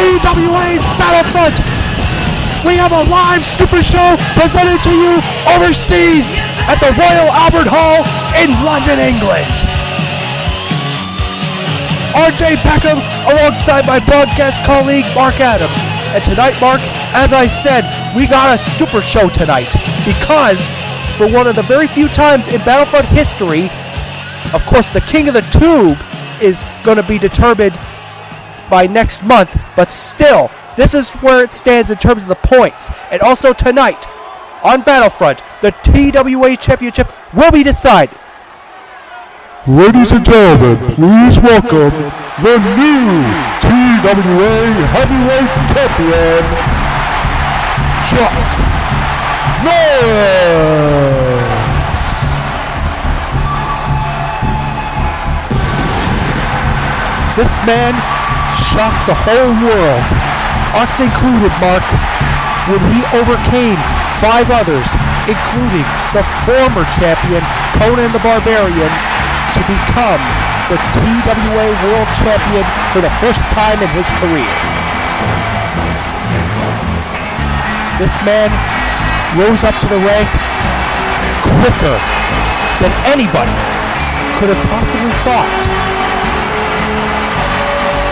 TWA's Battlefront. We have a live super show presented to you overseas at the Royal Albert Hall in London, England. RJ Peckham alongside my broadcast colleague Mark Adams. And tonight, Mark, as I said, we got a super show tonight because for one of the very few times in Battlefront history, of course, the King of the Tube is going to be determined by next month, but still, this is where it stands in terms of the points. And also tonight, on Battlefront, the TWA Championship will be decided. Ladies and gentlemen, please welcome the new TWA Heavyweight Champion, Chuck Norris! This man shocked the whole world, us included, Mark, when he overcame 5 others, including the former champion, Conan the Barbarian, to become the TWAWorld Champion for the first time in his career. This man rose up to the ranks quicker than anybody could have possibly thought.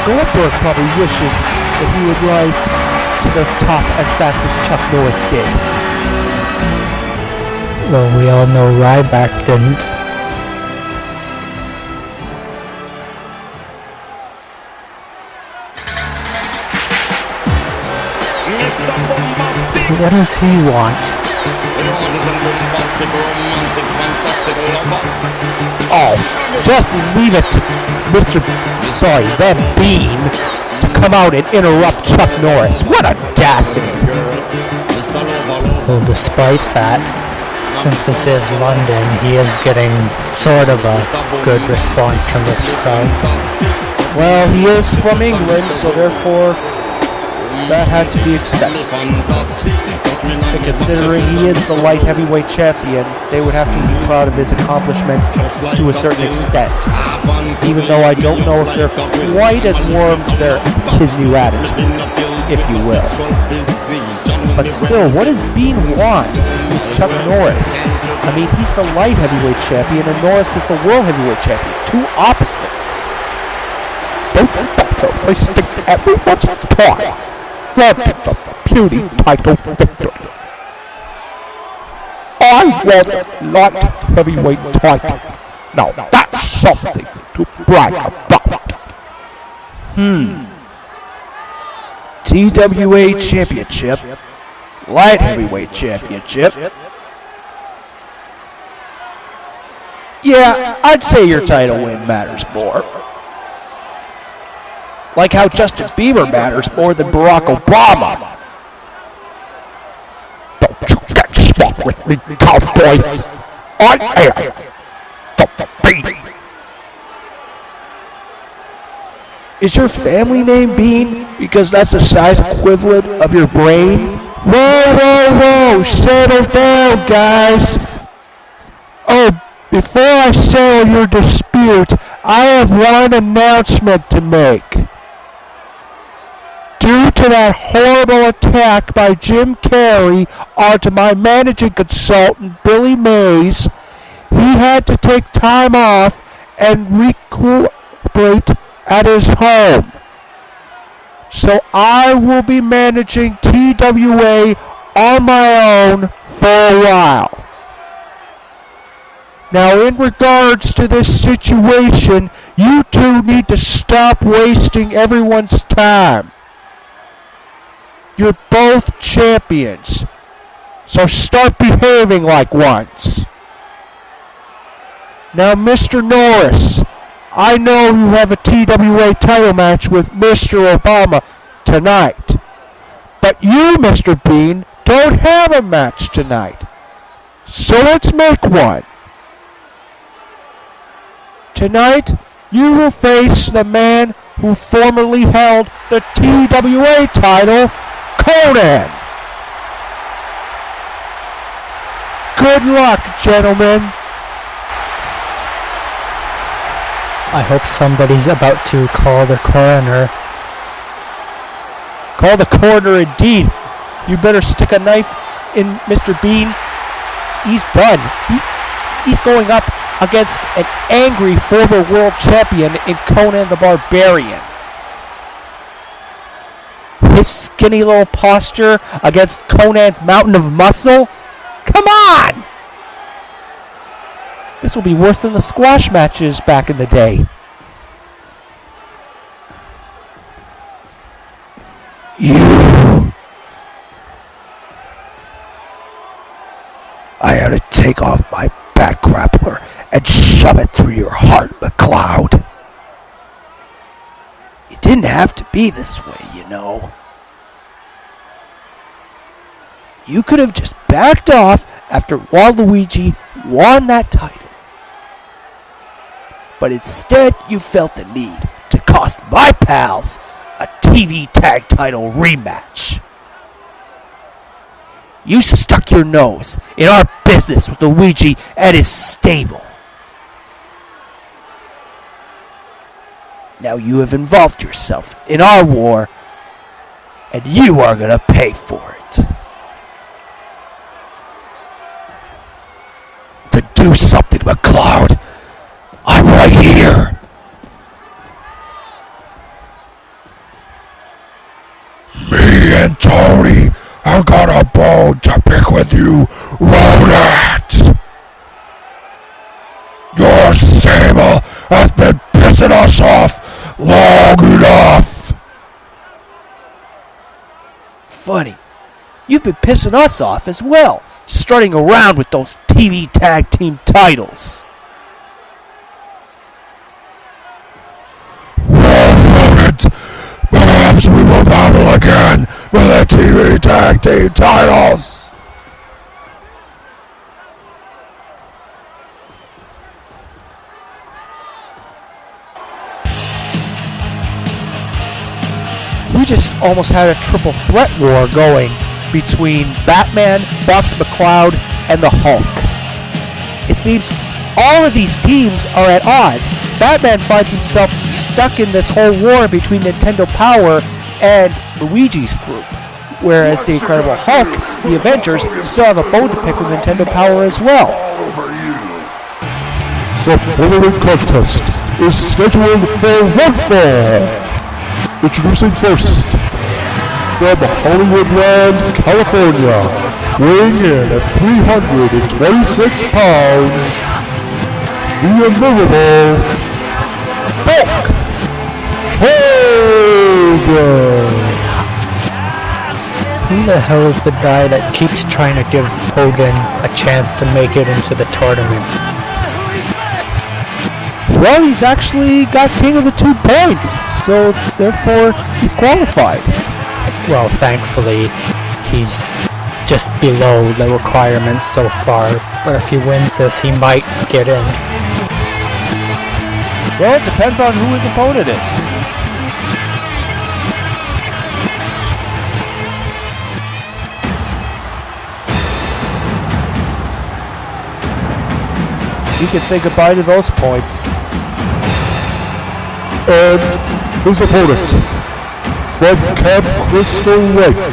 Goldberg probably wishes that he would rise to the top as fast as Chuck Norris did. Well, we all know Ryback didn't. What does he want? Oh, just leave it to the Bean to come out and interrupt Chuck Norris. What audacity! Well, despite that, since this is London, he is getting sort of a good response from this crowd. Well, he is from England, so therefore that had to be expected. And considering he is the light heavyweight champion, they would have to be proud of his accomplishments to a certain extent. Even though I don't know if they're quite as warm to his new attitude, if you will. But still, what does Bean want with Chuck Norris? I mean, he's the light heavyweight champion and Norris is the world heavyweight champion. Two opposites. Don't wasting everyone's time. Love the puny title victory. I want light heavyweight title. Now that's something to brag about. TWA Championship. Light Heavyweight Championship. Yeah, I'd say your title win matters more. Like how Justin Bieber matters more than Barack Obama. Don't you get smart with me, cowboy. I am the Bean. Is your family name Bean because that's the size equivalent of your brain? Whoa, settle down, guys. Oh, before I settle your dispute, I have one announcement to make. Due to that horrible attack by Jim Carrey onto my managing consultant, Billy Mays, he had to take time off and recuperate at his home. So I will be managing TWA on my own for a while. Now, in regards to this situation, you two need to stop wasting everyone's time. You're both champions, so start behaving like ones. Now, Mr. Norris, I know you have a TWA title match with Mr. Obama tonight. But you, Mr. Bean, don't have a match tonight. So let's make one. Tonight, you will face the man who formerly held the TWA title, Conan. Good luck, gentlemen. I hope somebody's about to call the coroner. Call the coroner indeed. You better stick a knife in Mr. Bean. He's done. He's going up against an angry former world champion in Conan the Barbarian. His skinny little posture against Conan's mountain of muscle? Come on! This will be worse than the squash matches back in the day. You! I had to take off my bat grappler and shove it through your heart, McLeod. It didn't have to be this way, you know. You could have just backed off after Waluigi won that title. But instead, you felt the need to cost my pals a TV tag title rematch. You stuck your nose in our business with Luigi and his stable. Now you have involved yourself in our war, and you are gonna pay for it. To do something, McLeod. I'm right here. Me and Tony have got a bone to pick with you, rodent! Your stable has been pissing us off long enough! Funny, you've been pissing us off as well, strutting around with those TV tag team titles. Well, rodent, perhaps we will battle again for the TV tag team titles! We just almost had a triple threat war going between Batman, Fox McCloud, and the Hulk. It seems all of these teams are at odds. Batman finds himself stuck in this whole war between Nintendo Power and Luigi's group, whereas the Incredible Hulk, the Avengers, still have a bone to pick with Nintendo Power as well. The following contest is scheduled for one fall. Introducing first, from Hollywoodland, California, weighing in at 326 pounds, the immovable Hulk Hogan! Who the hell is the guy that keeps trying to give Hogan a chance to make it into the tournament? Well, he's actually got King of the 2 points, so therefore he's qualified. Well, thankfully, he's just below the requirements so far, but if he wins this, he might get in. Well, it depends on who his opponent is. He can say goodbye to those points. And his opponent, from Camp Crystal Lake,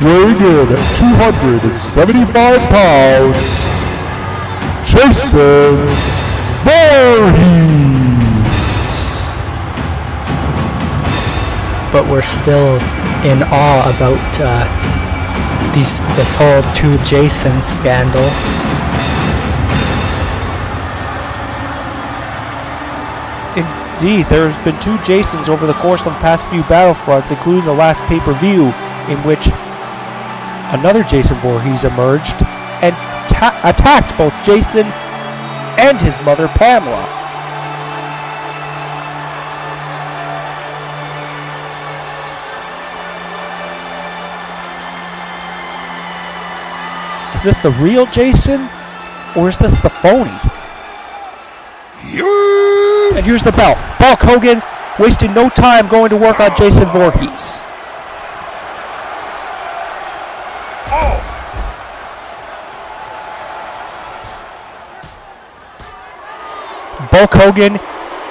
weighing in at 275 pounds, Jason Voorhees! But we're still in awe about this whole 2 Jason scandal. Indeed, there's been 2 Jasons over the course of the past few Battlefronts, including the last pay-per-view, in which another Jason Voorhees emerged and attacked both Jason and his mother, Pamela. Is this the real Jason, or is this the phony? And here's the belt. Hulk Hogan wasting no time going to work on Jason Voorhees. Bulk Hogan,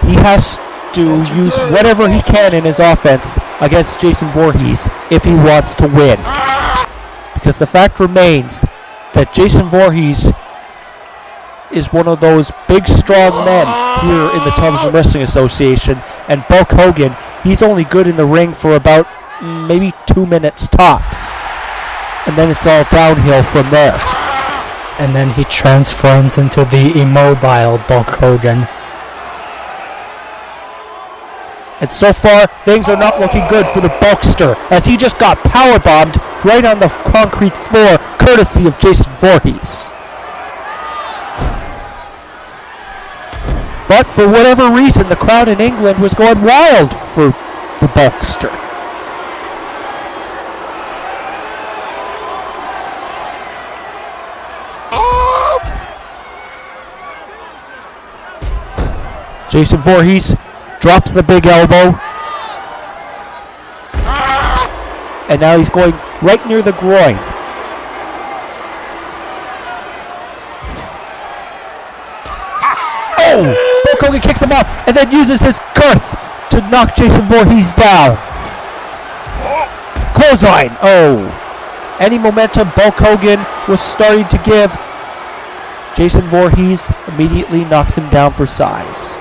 he has to use whatever he can in his offense against Jason Voorhees if he wants to win. Because the fact remains that Jason Voorhees is one of those big, strong men here in the Television Wrestling Association, and Bulk Hogan, he's only good in the ring for about maybe 2 minutes tops. And then it's all downhill from there. And then he transforms into the immobile Bulk Hogan. And so far, things are not looking good for the Bulkster, as he just got powerbombed right on the concrete floor, courtesy of Jason Voorhees. But for whatever reason, the crowd in England was going wild for the Bulkster. Jason Voorhees drops the big elbow. And now he's going right near the groin. Oh! Bulk Hogan kicks him off and then uses his girth to knock Jason Voorhees down. Clothesline! Oh! Any momentum Bulk Hogan was starting to give, Jason Voorhees immediately knocks him down for size.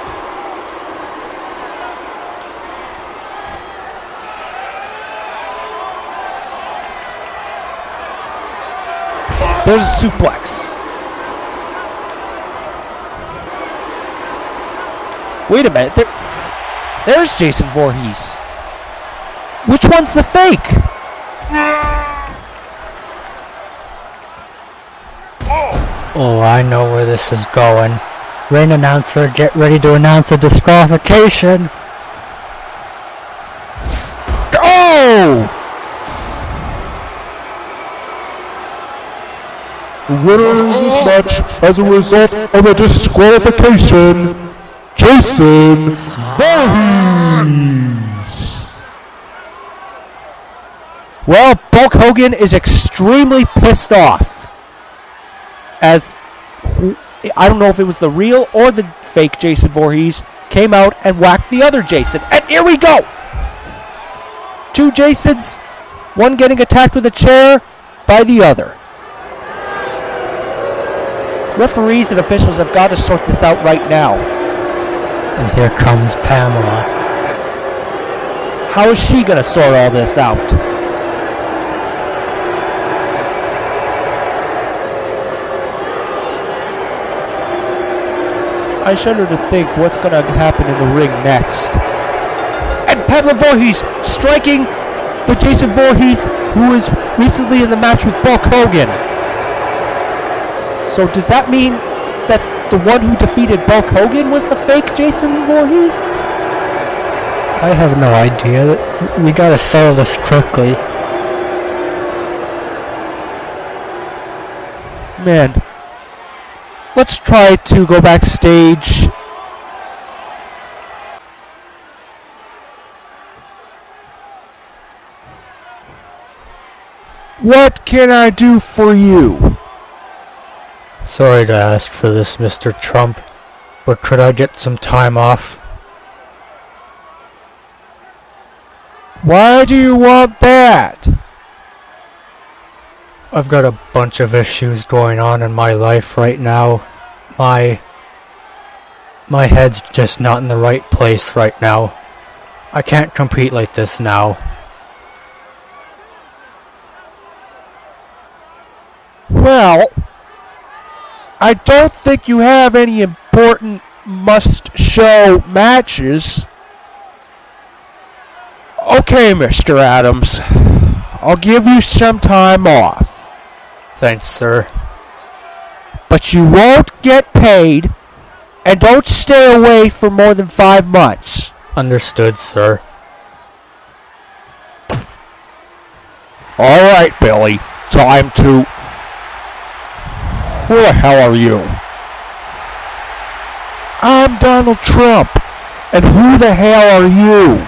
There's a suplex. Wait a minute. There's Jason Voorhees. Which one's the fake? Oh, I know where this is going. Ring announcer, get ready to announce a disqualification. Oh! The winner of this match as a result of a disqualification, Jason Voorhees. Well, Bulk Hogan is extremely pissed off. As I don't know if it was the real or the fake Jason Voorhees came out and whacked the other Jason. And here we go! 2 Jasons, one getting attacked with a chair by the other. Referees and officials have got to sort this out right now. And here comes Pamela. How is she going to sort all this out? I shudder to think what's going to happen in the ring next. And Pamela Voorhees striking the Jason Voorhees who is recently in the match with Bulk Hogan. So does that mean that the one who defeated Bulk Hogan was the fake Jason Voorhees? I have no idea. We gotta settle this quickly. Man, let's try to go backstage. What can I do for you? Sorry to ask for this, Mr. Trump, but could I get some time off? Why do you want that? I've got a bunch of issues going on in my life right now. My head's just not in the right place right now. I can't compete like this now. Well, I don't think you have any important must-show matches. Okay, Mr. Adams. I'll give you some time off. Thanks, sir. But you won't get paid, and don't stay away for more than 5 months. Understood, sir. All right, Billy. Time to... Who the hell are you? I'm Donald Trump, and who the hell are you?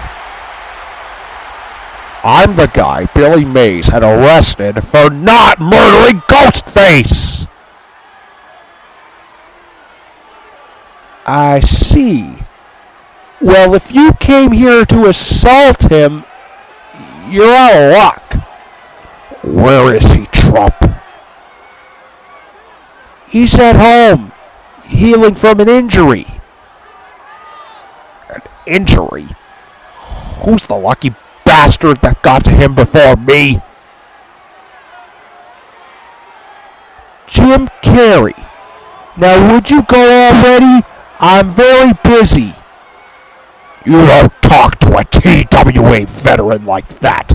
I'm the guy Billy Mays had arrested for not murdering Ghostface! I see. Well, if you came here to assault him, you're out of luck. Where is he, Trump? He's at home, healing from an injury. An injury? Who's the lucky bastard that got to him before me? Jim Carrey. Now, would you go already? I'm very busy. You don't talk to a TWA veteran like that.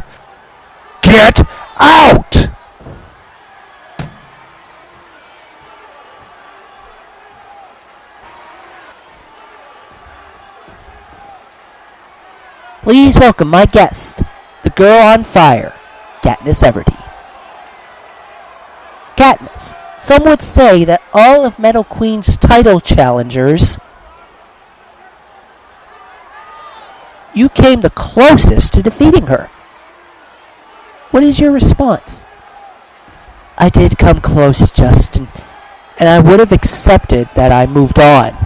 Get out! Please welcome my guest, the girl on fire, Katniss Everdeen. Katniss, some would say that all of Metal Queen's title challengers, you came the closest to defeating her. What is your response? I did come close, Justin, and I would have accepted that I moved on.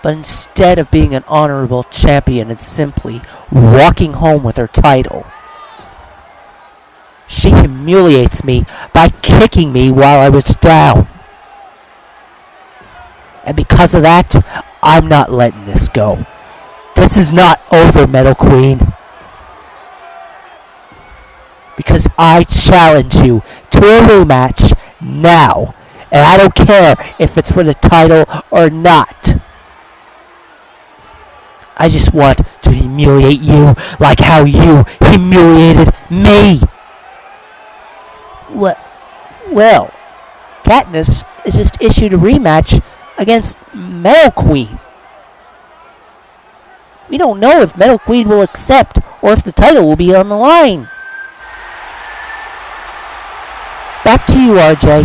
But instead of being an honorable champion and simply walking home with her title, she humiliates me by kicking me while I was down. And because of that, I'm not letting this go. This is not over, Metal Queen. Because I challenge you to a rematch now. And I don't care if it's for the title or not. I just want to humiliate you like how you humiliated me. Well, Katniss has just issued a rematch against Metal Queen. We don't know if Metal Queen will accept or if the title will be on the line. Back to you, RJ.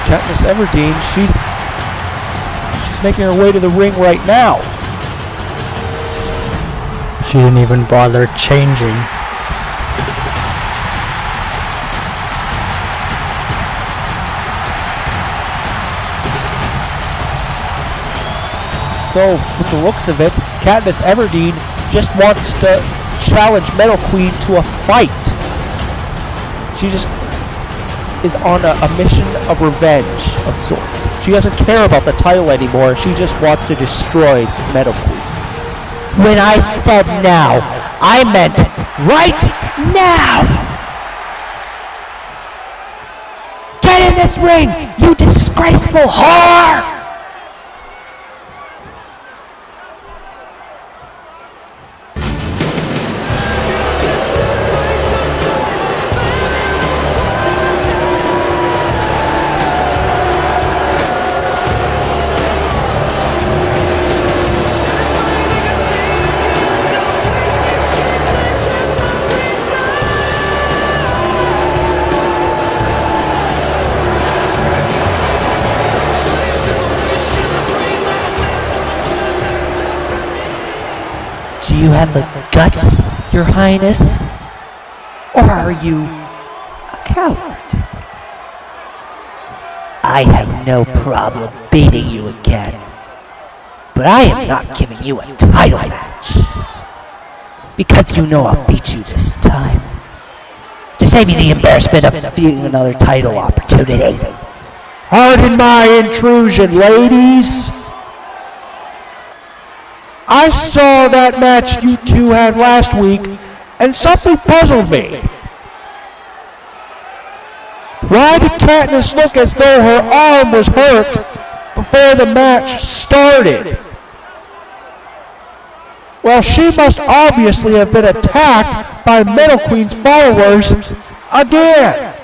Katniss Everdeen, she's making her way to the ring right now. She didn't even bother changing. So, from the looks of it, Katniss Everdeen just wants to challenge Metal Queen to a fight. She just is on a mission of revenge of sorts. She doesn't care about the title anymore. She just wants to destroy Metal Queen. When I said now, I meant right now! Get in this ring, you disgraceful whore! Do you have the guts, Your Highness? Or are you a coward? I have no problem beating you again. But I am not giving you a title match. Because you know I'll beat you this time. To save you the embarrassment of feeling another title opportunity. Pardon my intrusion, ladies. I saw that match you two had last week, and something puzzled me. Why did Katniss look as though her arm was hurt before the match started? Well, she must obviously have been attacked by Metal Queen's followers again.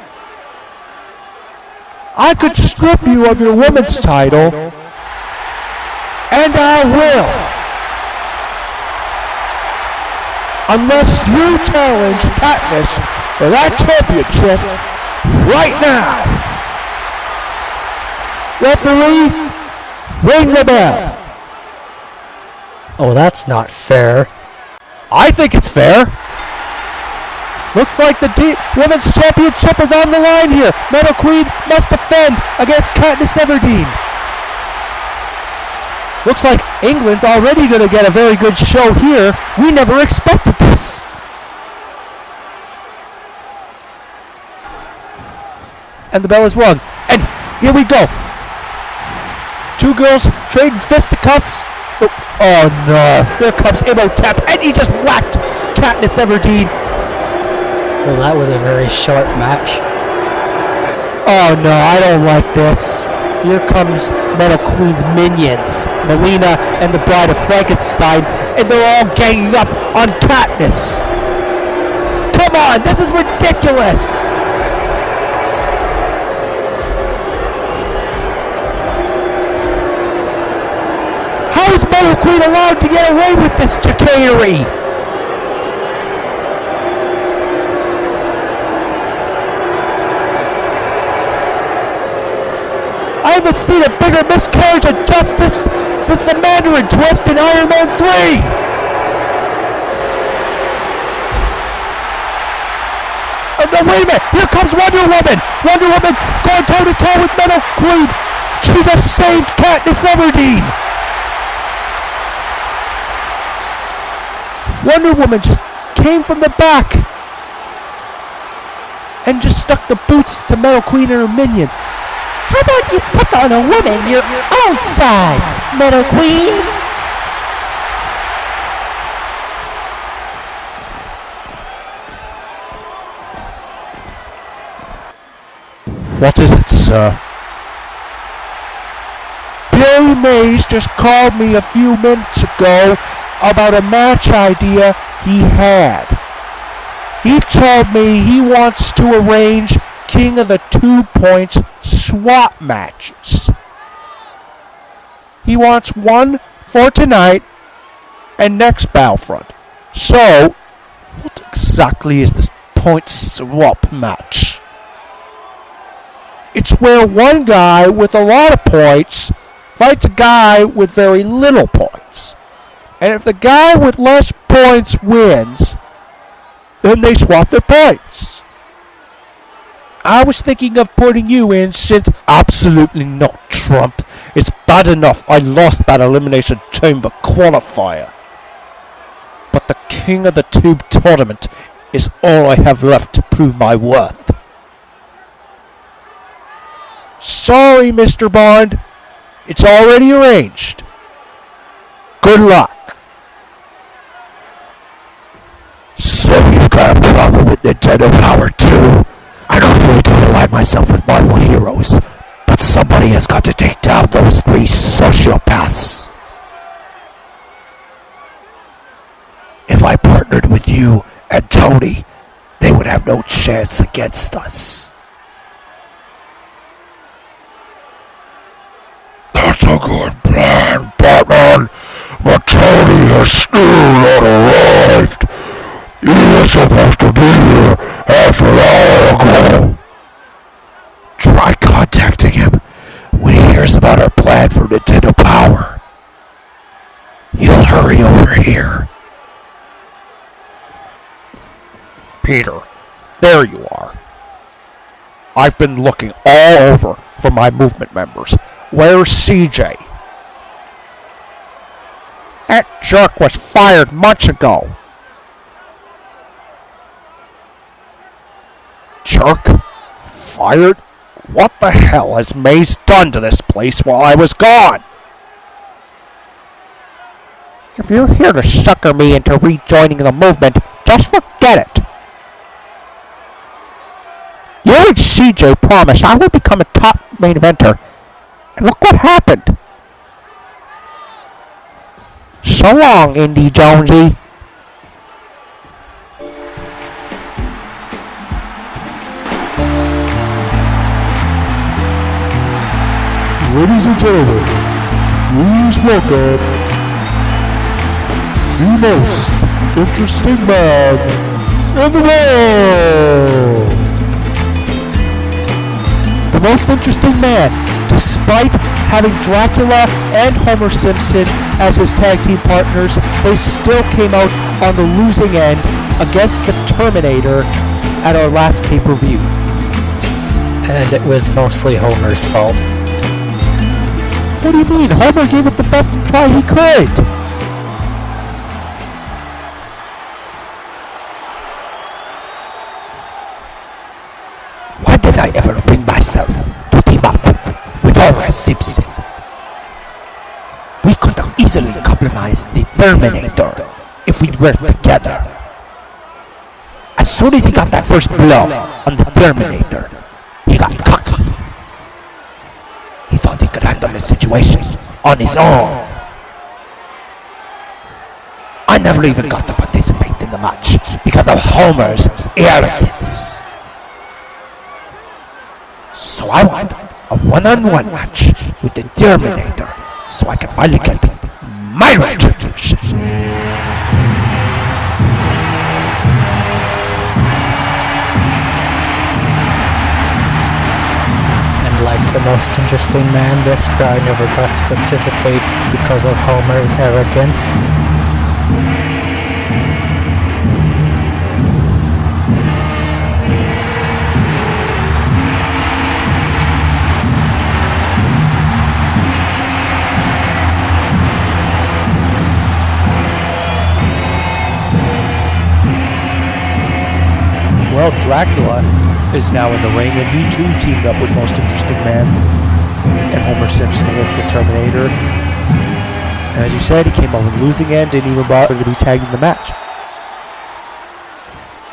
I could strip you of your women's title, and I will. Unless you challenge Katniss for that championship right now. Referee, ring the bell. Oh, that's not fair. I think it's fair. Looks like the Women's Championship is on the line here. Metal Queen must defend against Katniss Everdeen. Looks like England's already going to get a very good show here. We never expected this. And the bell is rung. And here we go. Two girls trading fisticuffs. Oh no. There comes Imhotep. And he just whacked Katniss Everdeen. Well, that was a very short match. Oh no, I don't like this. Here comes Metal Queen's minions, Melina and the Bride of Frankenstein, and they're all ganging up on Katniss. Come on, this is ridiculous! How is Metal Queen allowed to get away with this chicanery? I haven't seen a bigger miscarriage of justice since the Mandarin twist in Iron Man 3! Wait a minute! Here comes Wonder Woman! Wonder Woman going toe-to-toe with Metal Queen! She just saved Katniss Everdeen! Wonder Woman just came from the back and just stuck the boots to Metal Queen and her minions. How about you put on a woman your own size, Metal Queen? What is it, sir? Billy Mays just called me a few minutes ago about a match idea he had. He told me he wants to arrange King of the 2 Points swap matches. He wants one for tonight and next Battlefront. So, what exactly is this point swap match? It's where one guy with a lot of points fights a guy with very little points. And if the guy with less points wins, then they swap their points. I was thinking of putting you in since... Absolutely not, Trump. It's bad enough I lost that Elimination Chamber qualifier. But the King of the Tube tournament is all I have left to prove my worth. Sorry, Mr. Bond. It's already arranged. Good luck. So you've got a problem with Nintendo Power too? I don't need to align myself with Marvel heroes, but somebody has got to take down those 3 sociopaths. If I partnered with you and Tony, they would have no chance against us. That's a good plan, Batman, but Tony has still not arrived. He was supposed to be here half an hour ago. Try contacting him when he hears about our plan for Nintendo Power. He'll hurry over here. Peter, there you are. I've been looking all over for my movement members. Where's CJ? That jerk was fired months ago. Jerk? Fired? What the hell has Maze done to this place while I was gone? If you're here to sucker me into rejoining the movement, just forget it. You and CJ promised I would become a top main eventer, and look what happened. So long, Indy Jonesy. Ladies and gentlemen, please welcome the most interesting man in the world. The most interesting man, despite having Dracula and Homer Simpson as his tag team partners, they still came out on the losing end against the Terminator at our last pay-per-view. And it was mostly Homer's fault. What do you mean? Homer gave it the best try he could. Why did I ever bring myself to team up with Norris Simpson? We could have easily compromised the Terminator if we worked together. As soon as he got that first blow on the Terminator, he got cocky. He thought he could handle the situation on his own. I never even got to participate in the match because of Homer's arrogance. So I want a one-on-one match with the Terminator so I can finally get my retribution. And like the most interesting man, this guy never got to participate because of Homer's arrogance. Well, Dracula is now in the ring, and he too teamed up with Most Interesting Man and Homer Simpson against the Terminator. And as you said, he came up with losing end, didn't even bother to be tagged in the match.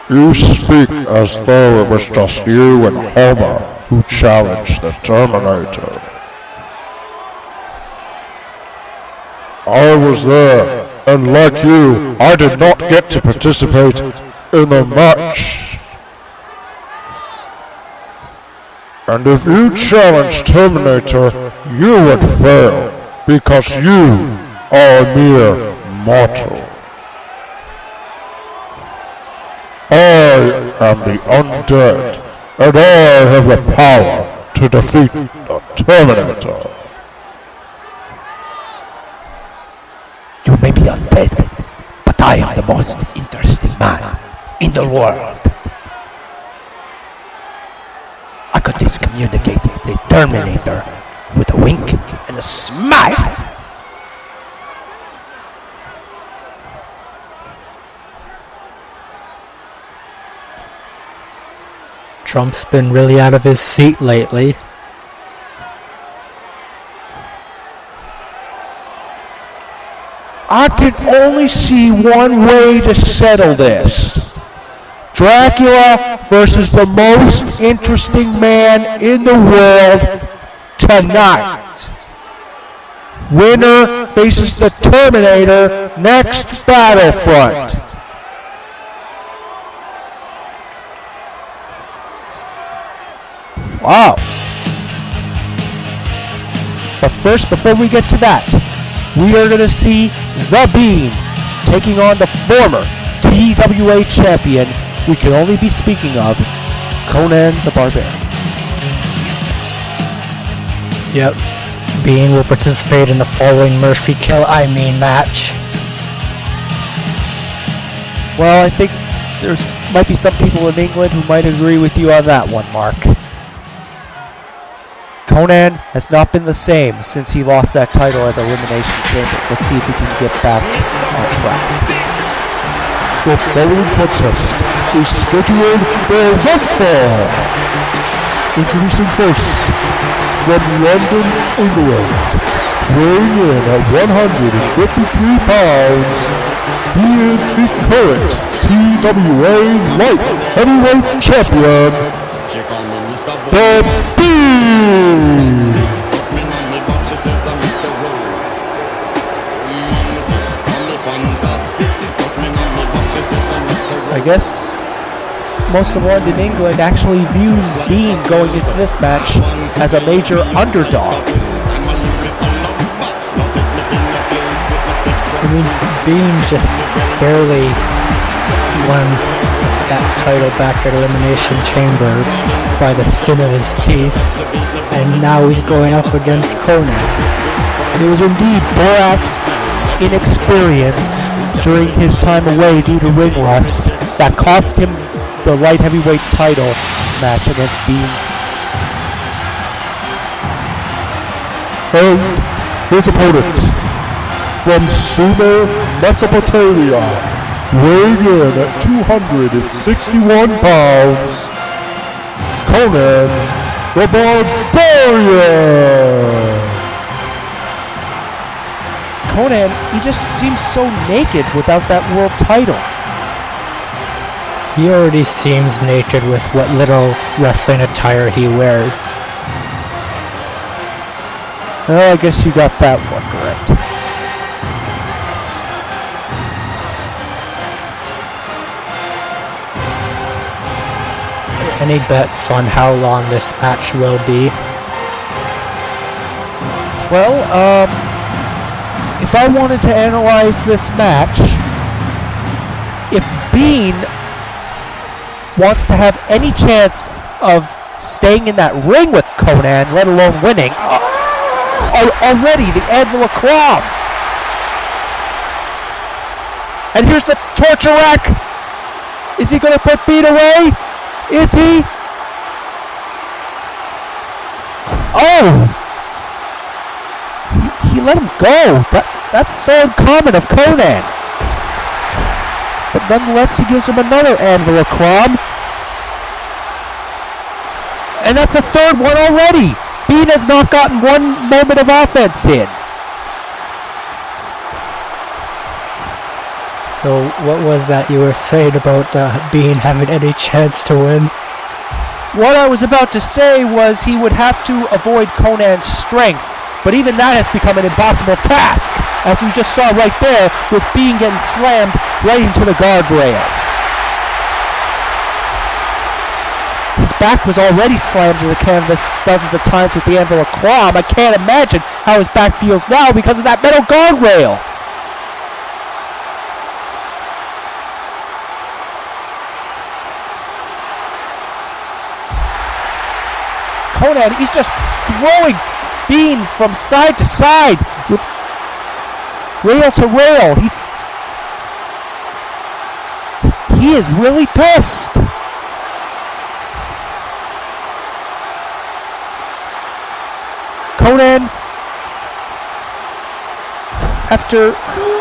You speak as though it was just you and Homer who challenged the Terminator. I was there, and like you, I did not get to participate in the match. And if you challenge Terminator, you would fail, because you are a mere mortal. I am the undead, and I have the power to defeat the Terminator. You may be undead, but I am the most interesting man in the world. I could excommunicate the Terminator with a wink and a smile. Trump's been really out of his seat lately. I can only see one way to settle this. Dracula versus the most interesting man in the world tonight. Winner faces the Terminator next Battlefront. Wow. But first, before we get to that, we are going to see The Bean taking on the former TWA champion we can only be speaking of, Conan the Barbarian. Yep. Bean will participate in the following match. Well, I think there's might be some people in England who might agree with you on that one, Mark. Conan has not been the same since he lost that title at the Elimination Chamber. Let's see if he can get back on track. The following contest is scheduled for one fall. Introducing first, from London, England, weighing in at 153 pounds, he is the current TWA Light Heavyweight Champion, The Bean! I guess most of London, England actually views Bean going into this match as a major underdog. I mean, Bean just barely won that title back at Elimination Chamber by the skin of his teeth, and now he's going up against Conan. It was indeed Borak's inexperience during his time away due to ring rust that cost him the light heavyweight title match against Bean. And his opponent, from Sumer, Mesopotamia, weighing in at 261 pounds, Conan the Barbarian! Conan, he just seems so naked without that world title. He already seems naked with what little wrestling attire he wears. Well, I guess you got that one correct. Any bets on how long this match will be? Well, if I wanted to analyze this match, if Bean wants to have any chance of staying in that ring with Conan, let alone winning, already the Anvil of Crom. And here's the torture rack. Is he going to put Bean away? Is he? Oh! He let him go. That's so uncommon of Conan. But nonetheless, he gives him another Anvil of Crom. And that's a third one already. Bean has not gotten one moment of offense in. So what was that you were saying about Bean having any chance to win? What I was about to say was he would have to avoid Conan's strength, but even that has become an impossible task, as you just saw right there with Bean getting slammed right into the guardrails. His back was already slammed to the canvas dozens of times with the Anvil of Crom. I can't imagine how his back feels now because of that metal guardrail. Conan, he's just throwing Bean from side to side with rail to rail. He is really pissed. Conan, after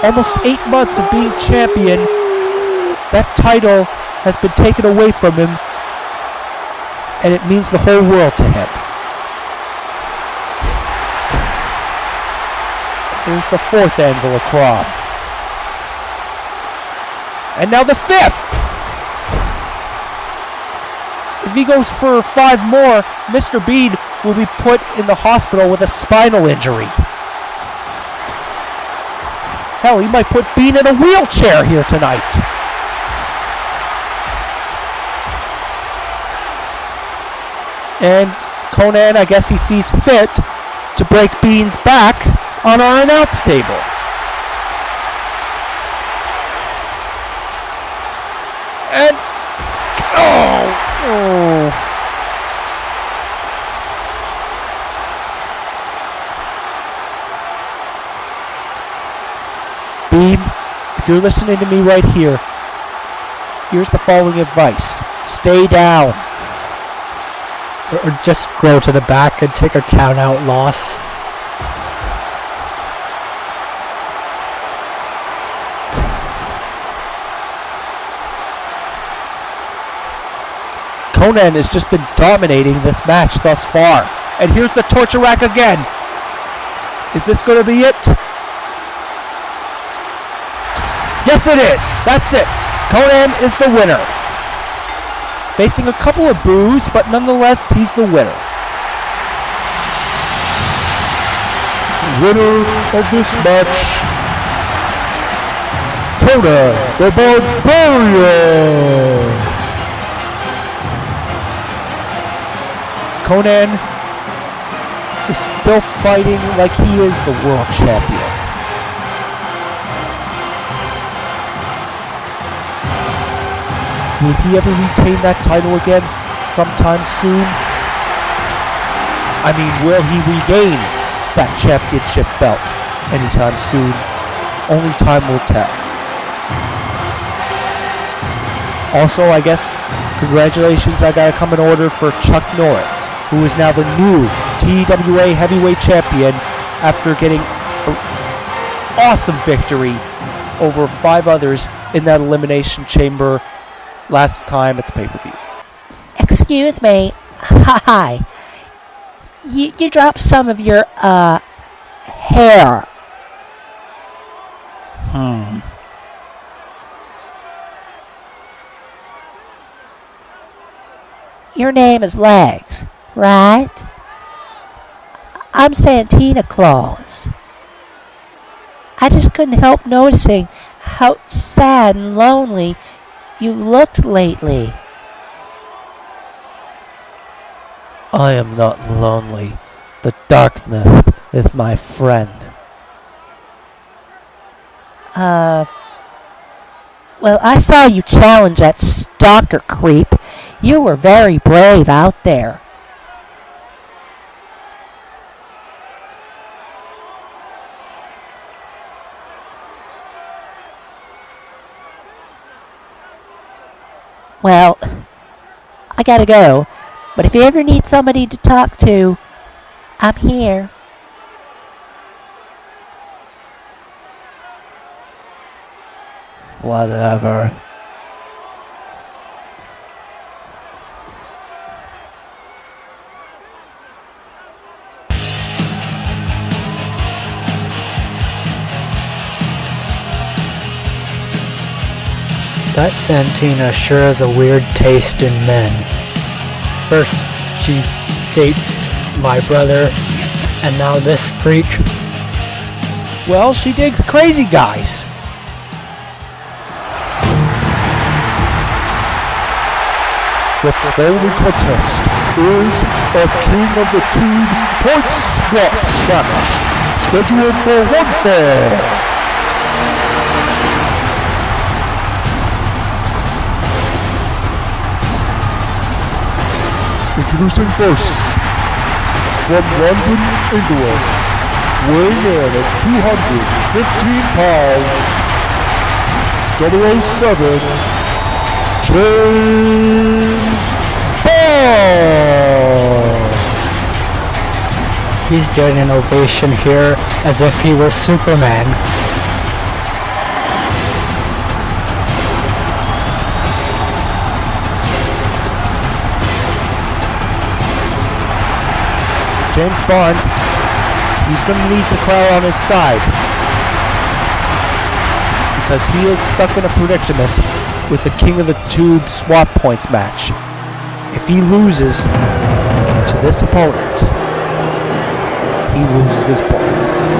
almost 8 months of being champion, that title has been taken away from him, and it means the whole world to him. Here's the fourth Anvil of Crom. And now the fifth! If he goes for 5 more, Mr. Bean will be put in the hospital with a spinal injury. Hell, he might put Bean in a wheelchair here tonight. And Conan, I guess he sees fit to break Bean's back on our announce table. And oh. Bean, if you're listening to me right here, here's the following advice. Stay down. Or just go to the back and take a count-out loss. Conan has just been dominating this match thus far. And here's the torture rack again. Is this going to be it? Yes, it is. That's it. Conan is the winner. Facing a couple of boos, but nonetheless, he's the winner. Winner of this match, Conan the Barbarian! Conan is still fighting like he is the world champion. Will he ever retain that title again sometime soon? I mean, will he regain that championship belt anytime soon? Only time will tell. Also, I guess, congratulations, I gotta come in order for Chuck Norris, who is now the new TWA Heavyweight Champion after getting an awesome victory over 5 others in that Elimination Chamber last time at the pay-per-view. Excuse me. Hi. You dropped some of your, hair. Your name is Legs, right? I'm Santa Claus. I just couldn't help noticing how sad and lonely you've looked lately. I am not lonely. The darkness is my friend. Well, I saw you challenge that stalker creep. You were very brave out there. Well, I gotta go. But if you ever need somebody to talk to, I'm here. Whatever. That Santina sure has a weird taste in men. First, she dates my brother, and now this freak. Well, she digs crazy guys. The following contest is a King of the Tube point swap match, scheduled for one fall. Introducing first, from London, England, weighing in at 215 pounds, 007, James Bond! He's getting an ovation here as if he were Superman. James Bond, he's going to need the crowd on his side because he is stuck in a predicament with the King of the Tube swap points match. If he loses to this opponent, he loses his points.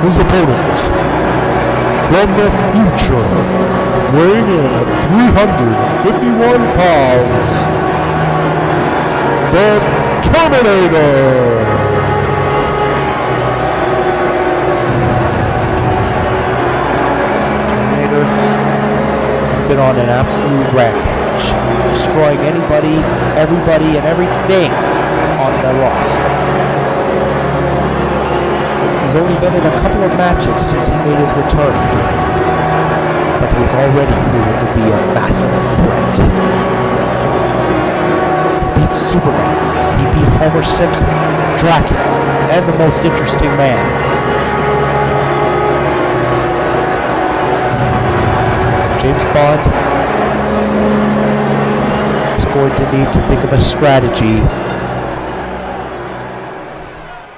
His opponent, from the future, weighing in at 351 pounds, the Terminator! Terminator has been on an absolute rampage, destroying anybody, everybody, and everything on the roster. He's only been in a couple of matches since he made his return, but he has already proven to be a massive threat. He beat Superman, he beat Homer Simpson, Dracula, and the most interesting man. James Bond is going to need to think of a strategy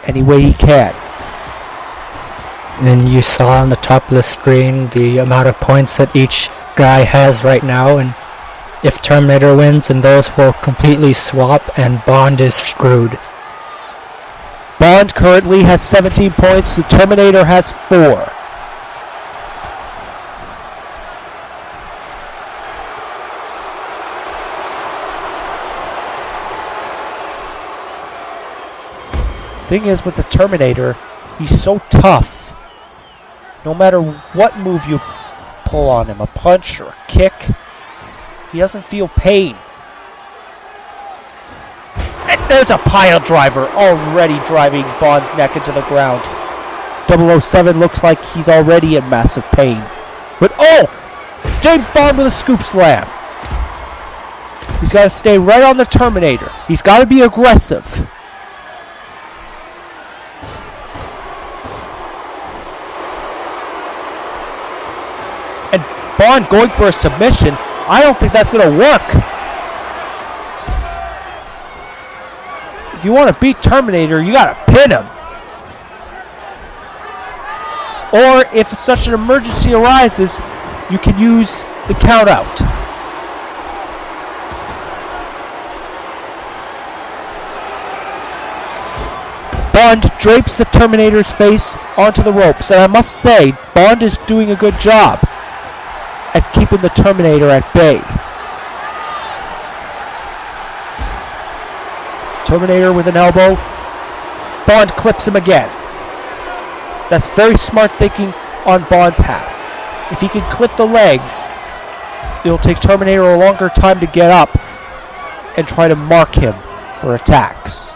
any way he can. And you saw on the top of the screen the amount of points that each guy has right now, and if Terminator wins, and those will completely swap, and Bond is screwed. Bond currently has 17 points, the Terminator has 4. Thing is with the Terminator, he's so tough. No matter what move you pull on him, a punch or a kick, he doesn't feel pain. And there's a pile driver already driving Bond's neck into the ground. 007 looks like he's already in massive pain. But oh! James Bond with a scoop slam. He's got to stay right on the Terminator. He's got to be aggressive. And Bond going for a submission, I don't think that's going to work. If you want to beat Terminator, you got to pin him. Or if such an emergency arises, you can use the count out. Bond drapes the Terminator's face onto the ropes, and I must say, Bond is doing a good job at keeping the Terminator at bay. Terminator with an elbow. Bond clips him again. That's very smart thinking on Bond's half. If he can clip the legs, it'll take Terminator a longer time to get up and try to mark him for attacks.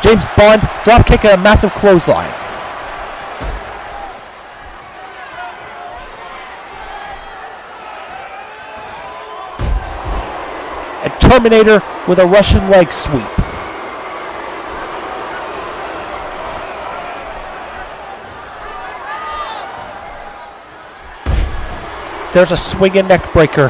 James Bond drop kick and a massive clothesline. And Terminator with a Russian leg sweep. There's a swinging neck breaker.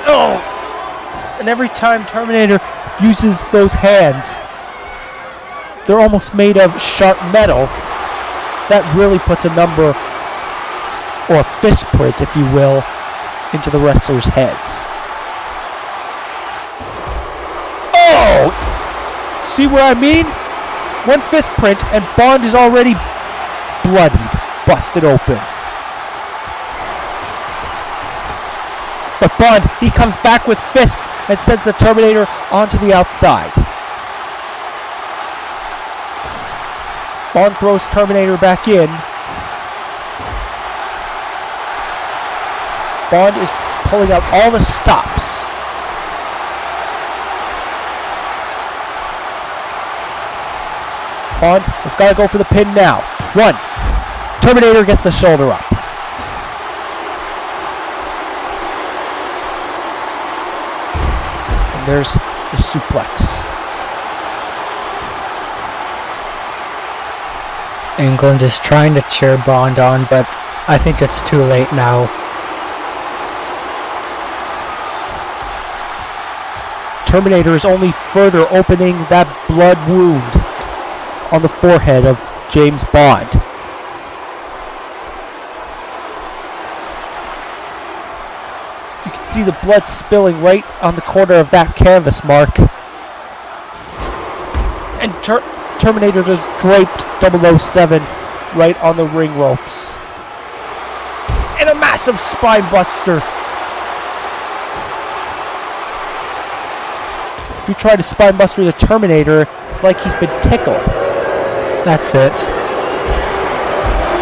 Oh! And every time Terminator uses those hands, they're almost made of sharp metal. That really puts a number, or a fist print, if you will, into the wrestlers' heads. Oh! See what I mean? One fist print and Bond is already bloodied, busted open. But Bond, he comes back with fists and sends the Terminator onto the outside. Bond throws Terminator back in. Bond is pulling out all the stops. Bond has got to go for the pin now. One. Terminator gets the shoulder up. And there's the suplex. England is trying to cheer Bond on, but I think it's too late now. Terminator is only further opening that blood wound on the forehead of James Bond. You can see the blood spilling right on the corner of that canvas mark. And Terminator just draped 007 right on the ring ropes. And a massive spine buster. If you try to spine buster the Terminator, it's like he's been tickled. That's it.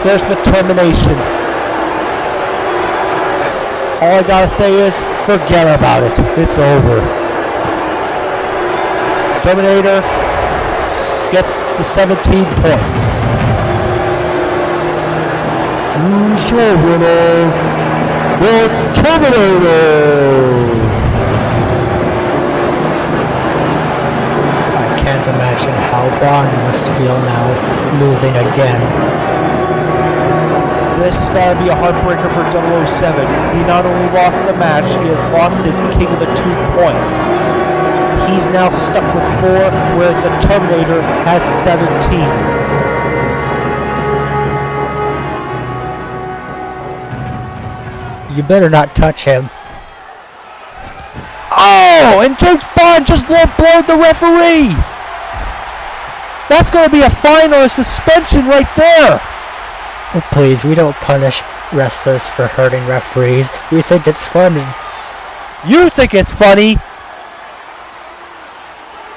There's the termination. All I gotta say is, forget about it. It's over. Terminator gets the 17 points. Who's your winner? The Terminator! Can't imagine how Bond must feel now, losing again. This has got to be a heartbreaker for 007. He not only lost the match, he has lost his king of the 2 points. He's now stuck with 4, whereas the Terminator has 17. You better not touch him. Oh, and James Bond just blowed the referee. That's going to be a fine or a suspension right there. Oh, please, we don't punish wrestlers for hurting referees. We think it's funny. You think it's funny?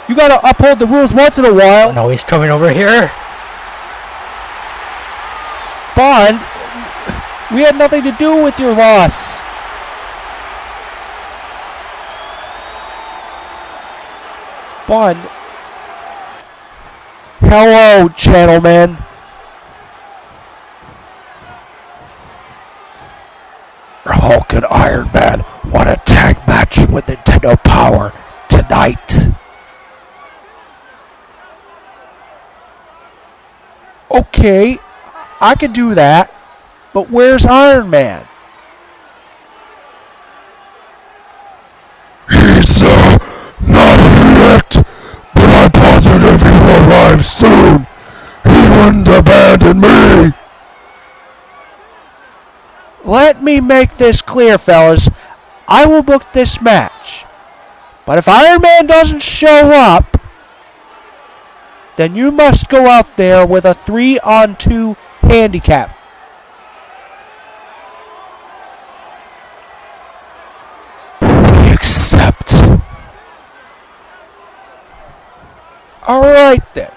You gotta uphold the rules once in a while. No, he's coming over here. Bond, we had nothing to do with your loss. Bond. Hello, gentlemen. Hulk and Iron Man want a tag match with Nintendo Power tonight. Okay, I can do that, but where's Iron Man? He's not here yet, but I'm positive he will arrive soon. He wouldn't abandon me. Let me make this clear, fellas. I will book this match. But if Iron Man doesn't show up, then you must go out there with a 3-on-2 handicap. We accept. Alright then.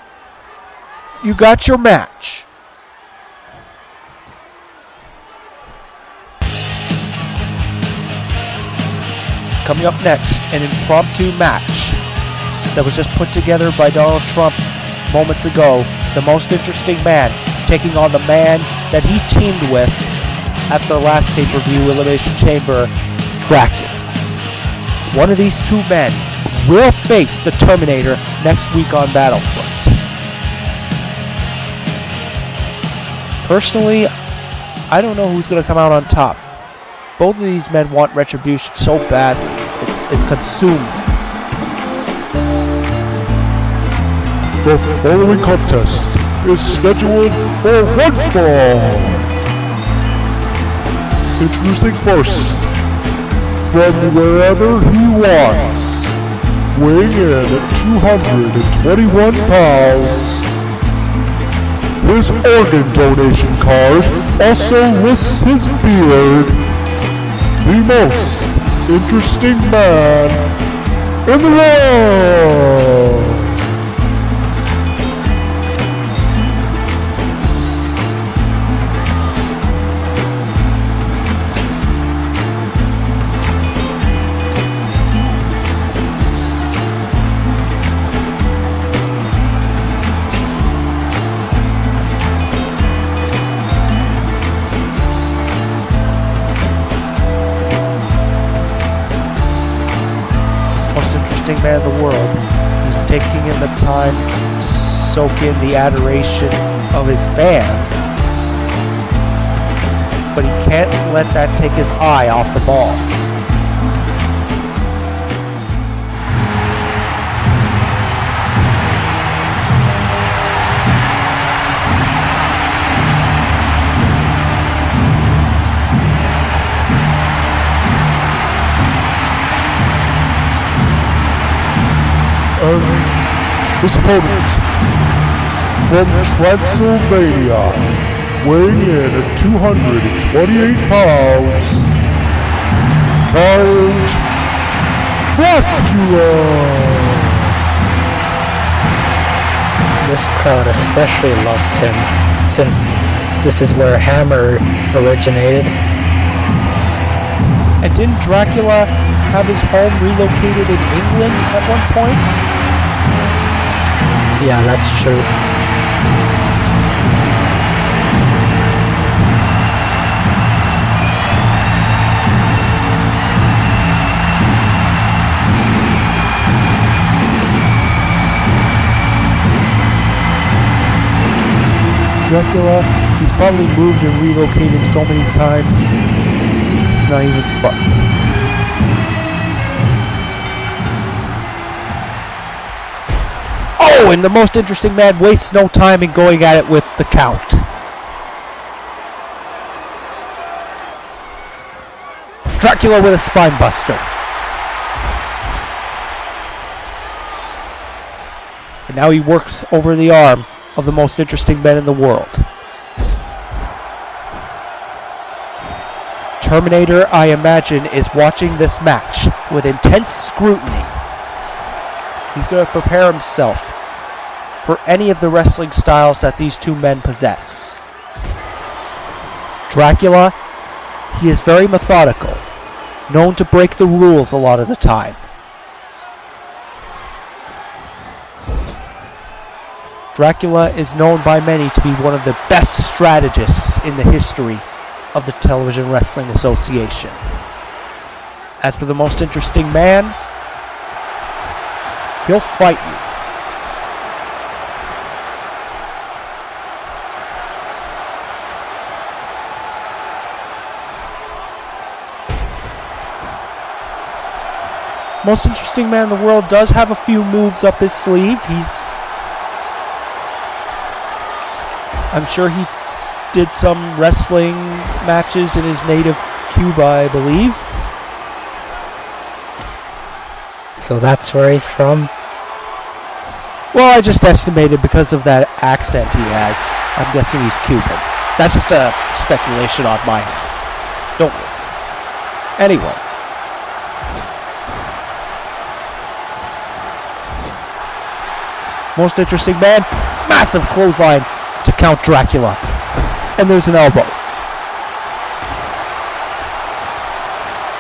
You got your match. Coming up next, an impromptu match that was just put together by Donald Trump moments ago. The most interesting man taking on the man that he teamed with at the last pay-per-view Elimination Chamber, Dracula. One of these two men will face the Terminator next week on Battlefront. Personally, I don't know who's going to come out on top. Both of these men want retribution so bad, it's consumed. The following contest is scheduled for one fall. Introducing first, from wherever he wants, weighing in at 221 pounds. His organ donation card also lists his beard. The most interesting man in the world. Man in the world. He's taking in the time to soak in the adoration of his fans, but he can't let that take his eye off the ball. And his opponent, from Transylvania, weighing in at 228 pounds, Count Dracula! This crowd especially loves him, since this is where Hammer originated. And didn't Dracula have his home relocated in England at one point? Yeah, that's true. Dracula, he's probably moved and relocated so many times, it's not even fun. Oh, and the most interesting man wastes no time in going at it with the Count. Dracula with a spine buster. And now he works over the arm of the most interesting man in the world. Terminator, I imagine, is watching this match with intense scrutiny. He's going to prepare himself for any of the wrestling styles that these two men possess. Dracula, he is very methodical, known to break the rules a lot of the time. Dracula is known by many to be one of the best strategists in the history of the Television Wrestling Association. As for the most interesting man, he'll fight you. Most interesting man in the world does have a few moves up his sleeve. I'm sure he did some wrestling matches in his native Cuba, I believe. So that's where he's from? Well, I just estimated because of that accent he has. I'm guessing he's Cuban. That's just a speculation on my half. Don't listen. Anyway. Most interesting man, massive clothesline to count Dracula. And there's an elbow.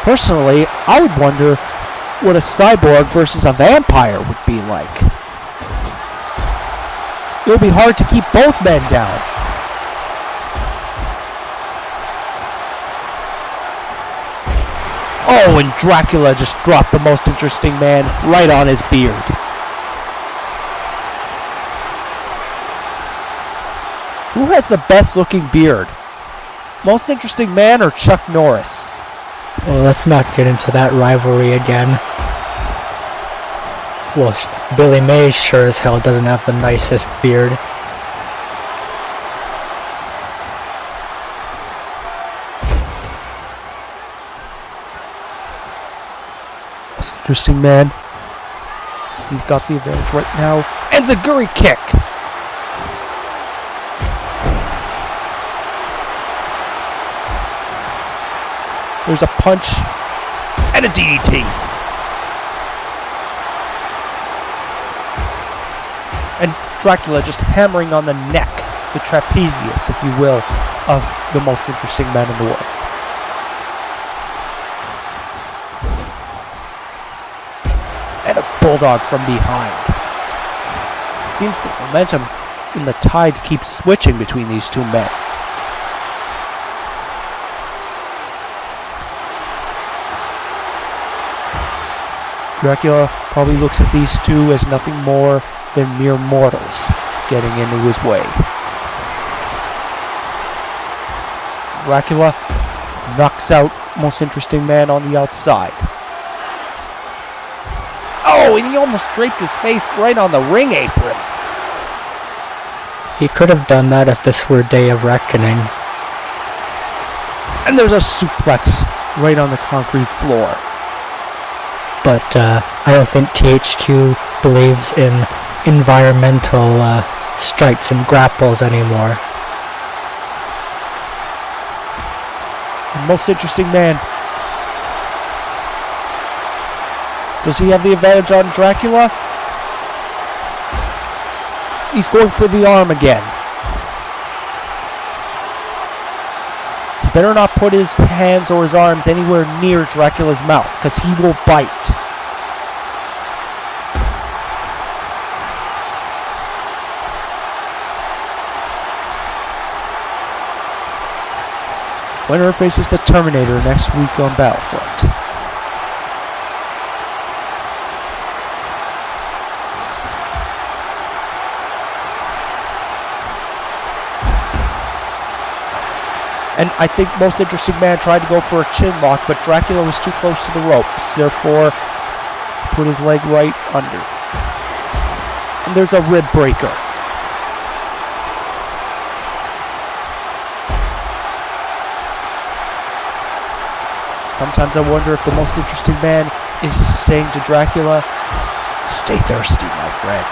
Personally, I would wonder what a cyborg versus a vampire would be like. It would be hard to keep both men down. Oh, and Dracula just dropped the most interesting man right on his beard. Who has the best looking beard? Most interesting man or Chuck Norris? Well, let's not get into that rivalry again. Well, Billy May sure as hell doesn't have the nicest beard. Most interesting man. He's got the advantage right now. And Zaguri kick. There's a punch and a DDT. And Dracula just hammering on the neck, the trapezius, if you will, of the most interesting man in the world. And a bulldog from behind. Seems the momentum in the tide keeps switching between these two men. Dracula probably looks at these two as nothing more than mere mortals getting into his way. Dracula knocks out most interesting man on the outside. Oh, and he almost draped his face right on the ring apron. He could have done that if this were Day of Reckoning. And there's a suplex right on the concrete floor. But I don't think THQ believes in environmental strikes and grapples anymore. The most interesting man. Does he have the advantage on Dracula? He's going for the arm again. Better not put his hands or his arms anywhere near Dracula's mouth, because he will bite. Winner faces the Terminator next week on Battlefront. And I think most interesting man tried to go for a chin lock, but Dracula was too close to the ropes, therefore put his leg right under. And there's a rib breaker. Sometimes I wonder if the most interesting man is saying to Dracula, "Stay thirsty, my friend."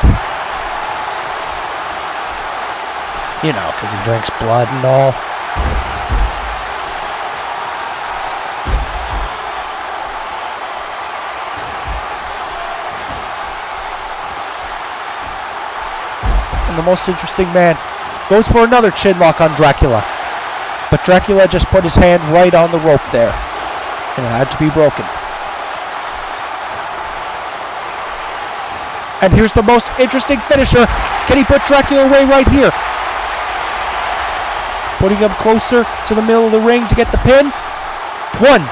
You know, because he drinks blood and all. the most interesting man goes for another chin lock on Dracula. But Dracula just put his hand right on the rope there. And it had to be broken. And here's the most interesting finisher. Can he put Dracula away right here? Putting him closer to the middle of the ring to get the pin. 1,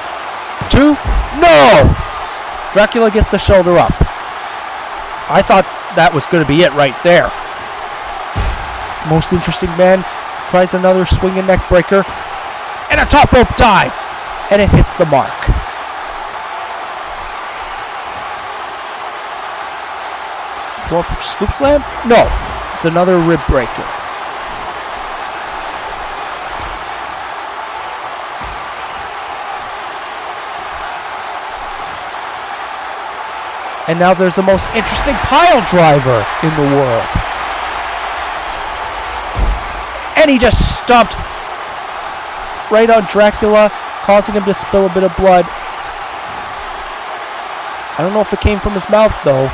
2, no! Dracula gets the shoulder up. I thought that was going to be it right there. Most interesting man tries another swinging neck breaker. And a top rope dive. And it hits the mark. Is it going for scoop slam? No. It's another rib breaker. And now there's the most interesting pile driver in the world. And he just stomped right on Dracula, causing him to spill a bit of blood. I don't know if it came from his mouth, though.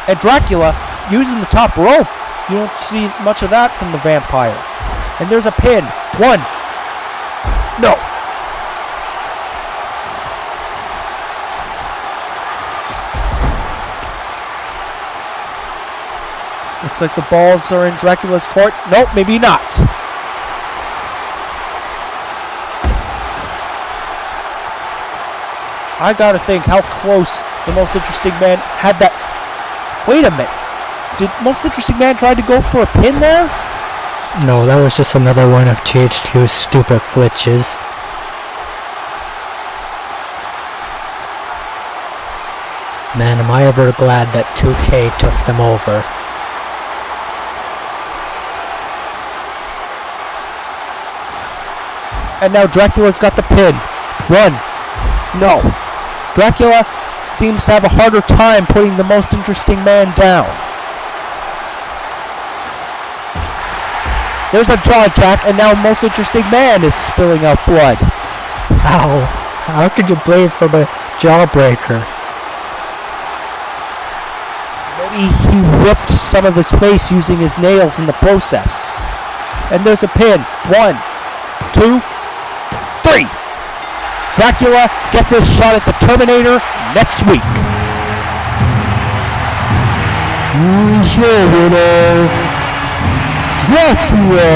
And Dracula using the top rope. You don't see much of that from the vampire. And there's a pin. 1. No. Looks like the balls are in Dracula's court. Nope, maybe not. I gotta think how close the most interesting man had that. Wait a minute. Did most interesting man try to go for a pin there? No, that was just another one of THQ's stupid glitches. Man, am I ever glad that 2K took them over. And now Dracula's got the pin. 1. No. Dracula seems to have a harder time putting the most interesting man down. There's a jaw jack, and now most interesting man is spilling out blood. Ow. How could you blame from a jawbreaker? Maybe he ripped some of his face using his nails in the process. And there's a pin. 1, 2, 3. Dracula gets his shot at the Terminator next week. Who's your winner? Dracula!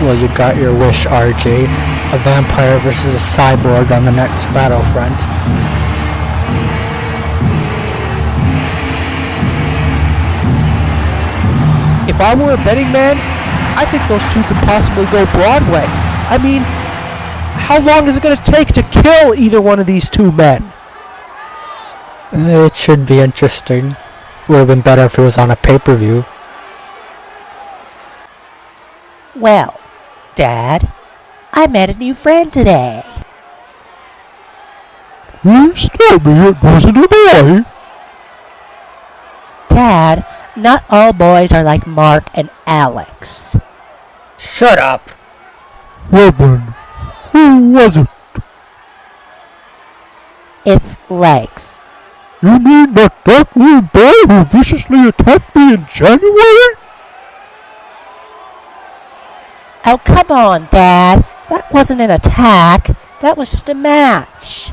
Well, you got your wish, RJ. A vampire versus a cyborg on the next Battlefront. If I were a betting man, I think those two could possibly go Broadway. I mean, how long is it going to take to kill either one of these two men? It should be interesting. Would have been better if it was on a pay-per-view. Well, Dad, I met a new friend today. Please tell me it wasn't a boy. Dad, not all boys are like Mark and Alex. Shut up! Well then, who was it? It's Legs. You mean that dark little boy who viciously attacked me in January? Oh, come on, Dad. That wasn't an attack. That was just a match.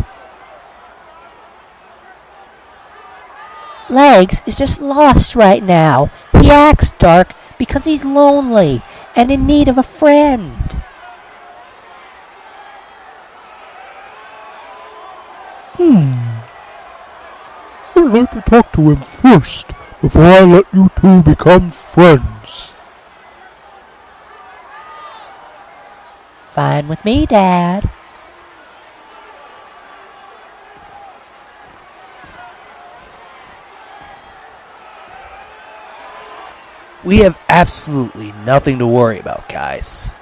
Legs is just lost right now. He acts dark because he's lonely and in need of a friend. I'd like to talk to him first, before I let you two become friends. Fine with me, Dad. We have absolutely nothing to worry about, guys.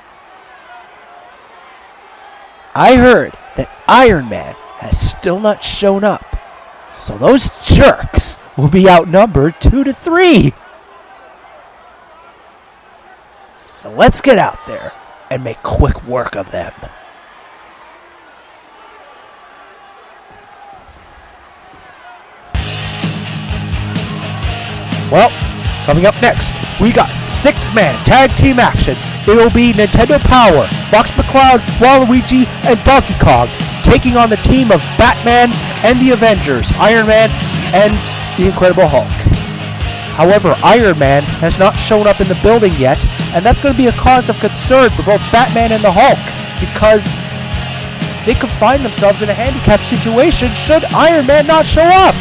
I heard that Iron Man has still not shown up, so those jerks will be outnumbered 2-3. So let's get out there and make quick work of them. Well, coming up next, we got 6-man tag team action. It will be Nintendo Power, Fox McCloud, Waluigi, and Donkey Kong taking on the team of Batman and the Avengers, Iron Man, and the Incredible Hulk. However, Iron Man has not shown up in the building yet, and that's going to be a cause of concern for both Batman and the Hulk, because they could find themselves in a handicapped situation should Iron Man not show up.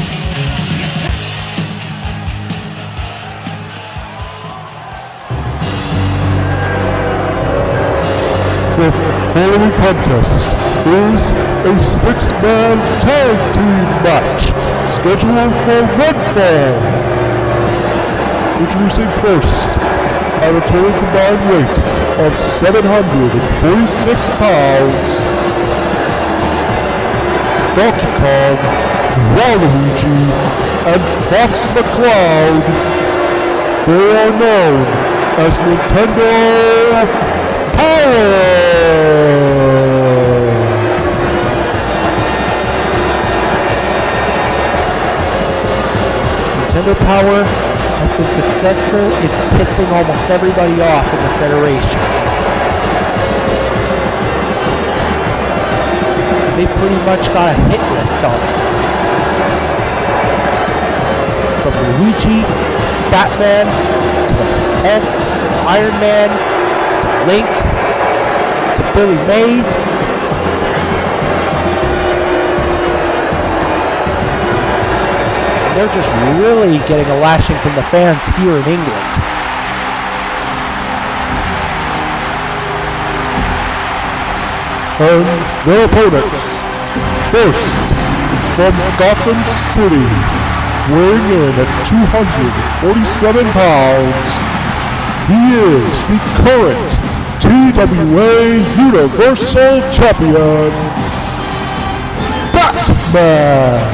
The following contest is a 6-man tag team match scheduled for one fall. Introducing first, at a total combined weight of 746 pounds, Donkey Kong, Waluigi, and Fox McCloud. They are known as Nintendo Power! Nintendo Power has been successful in pissing almost everybody off in the Federation. They pretty much got a hit list on it. From Luigi, Batman, to Hulk, to Iron Man, to Link, to Billy Mays. They're just really getting a lashing from the fans here in England. And their opponents. First, from Gotham City, weighing in at 247 pounds, he is the current TWA Universal Champion, Batman!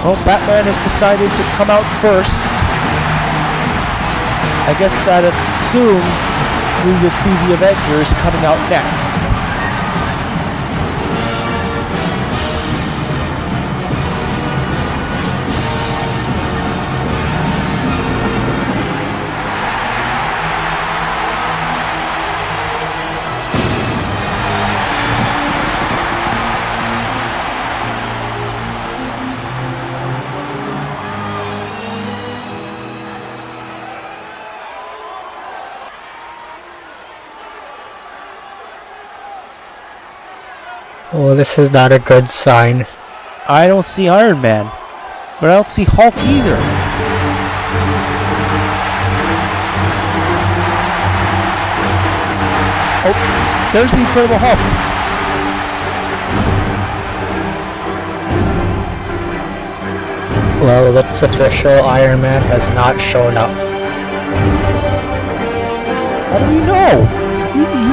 Well, Batman has decided to come out first. I guess that assumes we will see the Avengers coming out next. Well, this is not a good sign. I don't see Iron Man, but I don't see Hulk either. Oh, there's the Incredible Hulk. Well, it's official, Iron Man has not shown up. How do we know?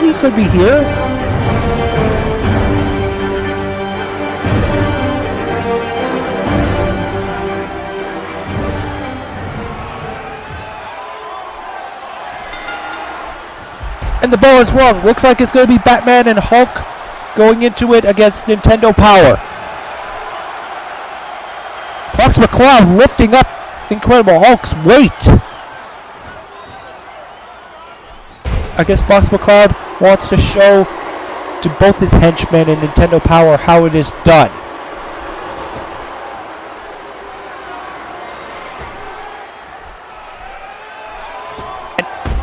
He could be here. And the bell is rung. Looks like it's going to be Batman and Hulk going into it against Nintendo Power. Fox McCloud lifting up Incredible Hulk's weight. I guess Fox McCloud wants to show to both his henchmen and Nintendo Power how it is done.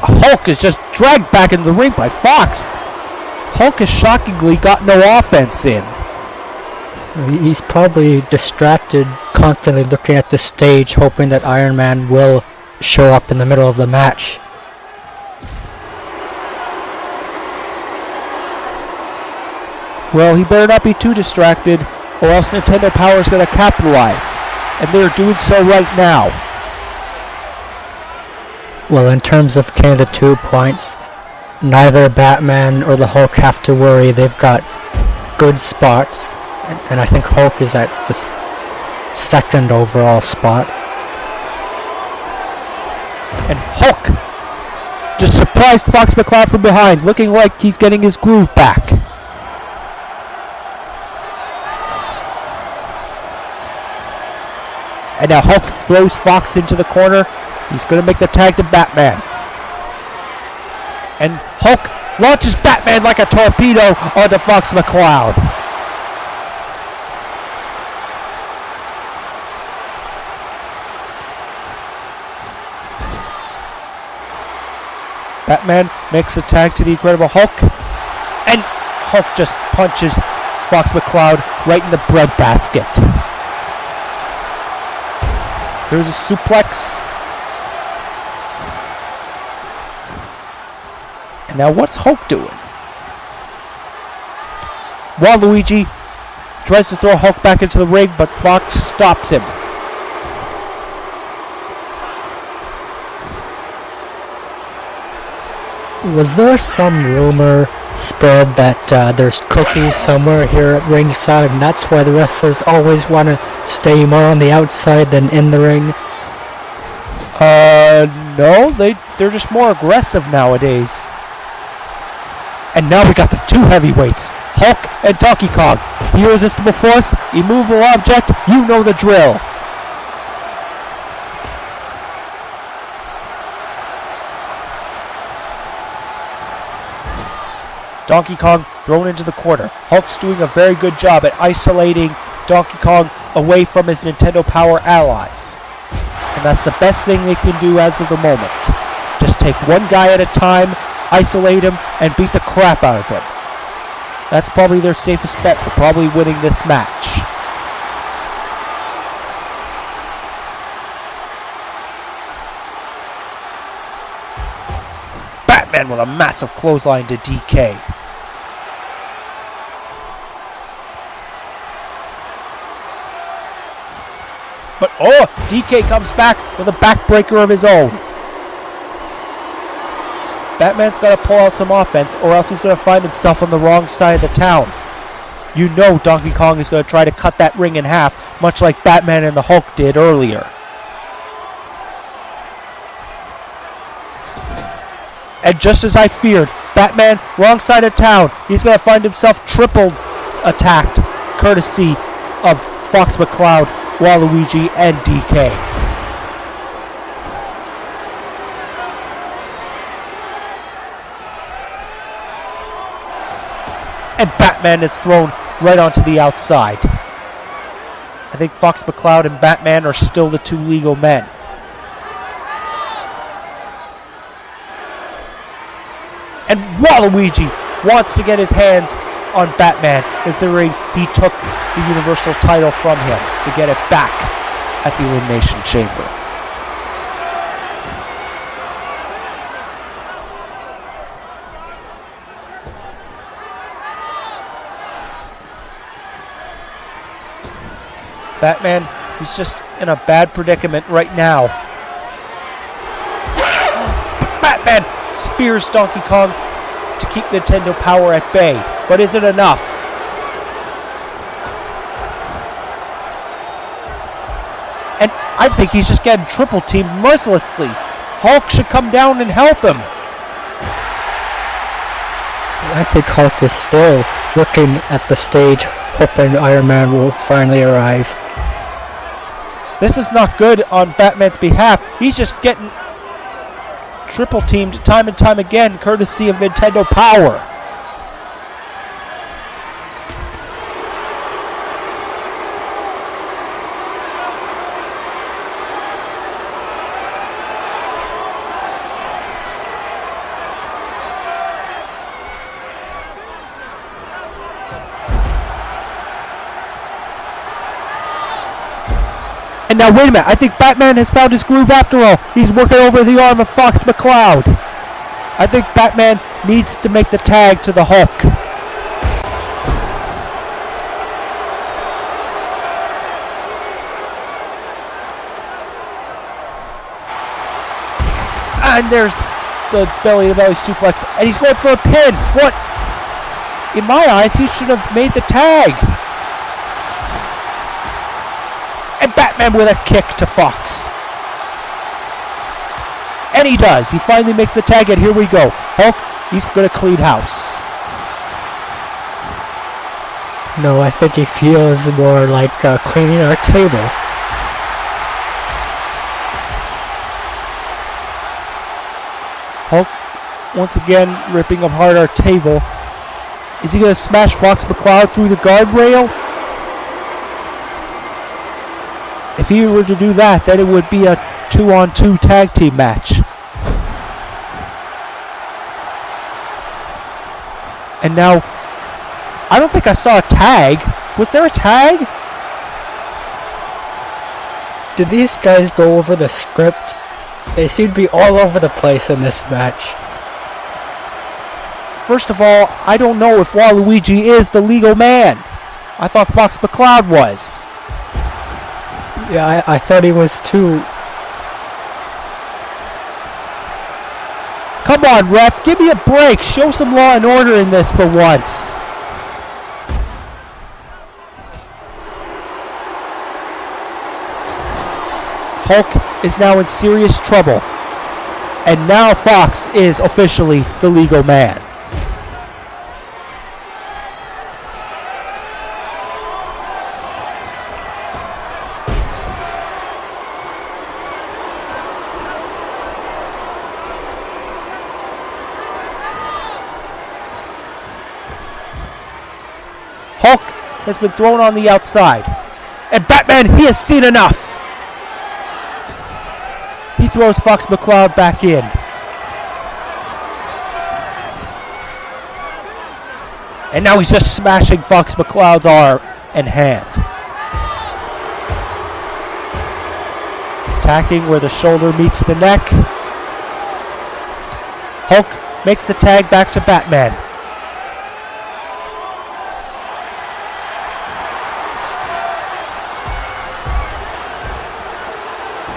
Hulk is just dragged back into the ring by Fox. Hulk has shockingly got no offense in. He's probably distracted, constantly looking at the stage, hoping that Iron Man will show up in the middle of the match. Well, he better not be too distracted, or else Nintendo Power is going to capitalize. And they're doing so right now. Well, in terms of getting the 2 points, neither Batman or the Hulk have to worry. They've got good spots, and I think Hulk is at the second overall spot. And Hulk just surprised Fox McCloud from behind, looking like he's getting his groove back. And now Hulk throws Fox into the corner. He's going to make the tag to Batman. And Hulk launches Batman like a torpedo onto Fox McCloud. Batman makes a tag to the Incredible Hulk. And Hulk just punches Fox McCloud right in the breadbasket. There's a suplex. And now what's Hulk doing? Waluigi tries to throw Hulk back into the ring, but Fox stops him. Was there some rumor spread that there's cookies somewhere here at ringside, and that's why the wrestlers always want to stay more on the outside than in the ring? No, they're just more aggressive nowadays. And now we got the two heavyweights, Hulk and Donkey Kong. The irresistible force, immovable object, you know the drill. Donkey Kong thrown into the corner. Hulk's doing a very good job at isolating Donkey Kong away from his Nintendo Power allies. And that's the best thing they can do as of the moment. Just take one guy at a time, isolate him, and beat the crap out of him. That's probably their safest bet for probably winning this match. Batman with a massive clothesline to DK. But DK comes back with a backbreaker of his own. Batman's got to pull out some offense, or else he's going to find himself on the wrong side of the town. You know Donkey Kong is going to try to cut that ring in half, much like Batman and the Hulk did earlier. And just as I feared, Batman, wrong side of town. He's going to find himself triple attacked, courtesy of Fox McCloud, Waluigi, and DK. And Batman is thrown right onto the outside. I think Fox McCloud and Batman are still the two legal men. And Waluigi wants to get his hands on Batman, considering he took the Universal title from him to get it back at the Elimination Chamber. Batman, he's just in a bad predicament right now. Batman spears Donkey Kong to keep Nintendo Power at bay, but is it enough? And I think he's just getting triple teamed mercilessly. Hulk should come down and help him. I think Hulk is still looking at the stage, hoping Iron Man will finally arrive. This is not good on Batman's behalf. He's just getting triple teamed time and time again, courtesy of Nintendo Power. And now wait a minute, I think Batman has found his groove after all. He's working over the arm of Fox McCloud. I think Batman needs to make the tag to the Hulk. And there's the belly-to-belly suplex, and he's going for a pin. What? In my eyes, he should have made the tag. And Batman with a kick to Fox. And he does. He finally makes the tag, and here we go. Hulk, he's going to clean house. No, I think he feels more like cleaning our table. Hulk once again ripping apart our table. Is he going to smash Fox McCloud through the guardrail? If he were to do that, then it would be a 2-on-2 tag team match. And now, I don't think I saw a tag. Was there a tag? Did these guys go over the script? They seem to be all over the place in this match. First of all, I don't know if Waluigi is the legal man. I thought Fox McCloud was. Yeah, I thought he was too. Come on, ref, give me a break. Show some law and order in this for once. Hulk is now in serious trouble. And now Fox is officially the legal man. Hulk has been thrown on the outside. And Batman, he has seen enough. He throws Fox McCloud back in. And now he's just smashing Fox McCloud's arm and hand. Attacking where the shoulder meets the neck. Hulk makes the tag back to Batman.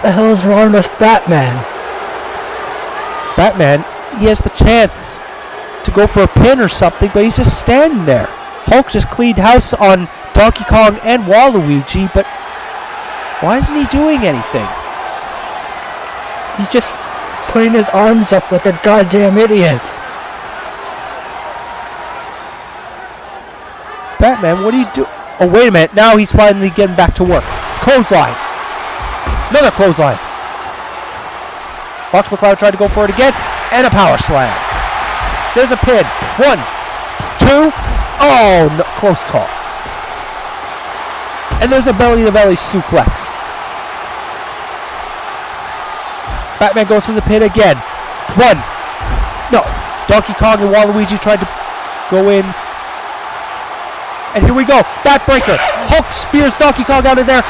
What the hell is wrong with Batman? Batman, he has the chance to go for a pin or something, but he's just standing there. Hulk just cleaned house on Donkey Kong and Waluigi, but why isn't he doing anything? He's just putting his arms up like a goddamn idiot. Batman, what are you doing? Oh, wait a minute. Now he's finally getting back to work. Clothesline. Another clothesline. Fox McCloud tried to go for it again. And a power slam. There's a pin. 1, 2. Oh, no, close call. And there's a belly-to-belly suplex. Batman goes for the pin again. 1. No. Donkey Kong and Waluigi tried to go in. And here we go. Backbreaker. Hulk spears Donkey Kong out of there.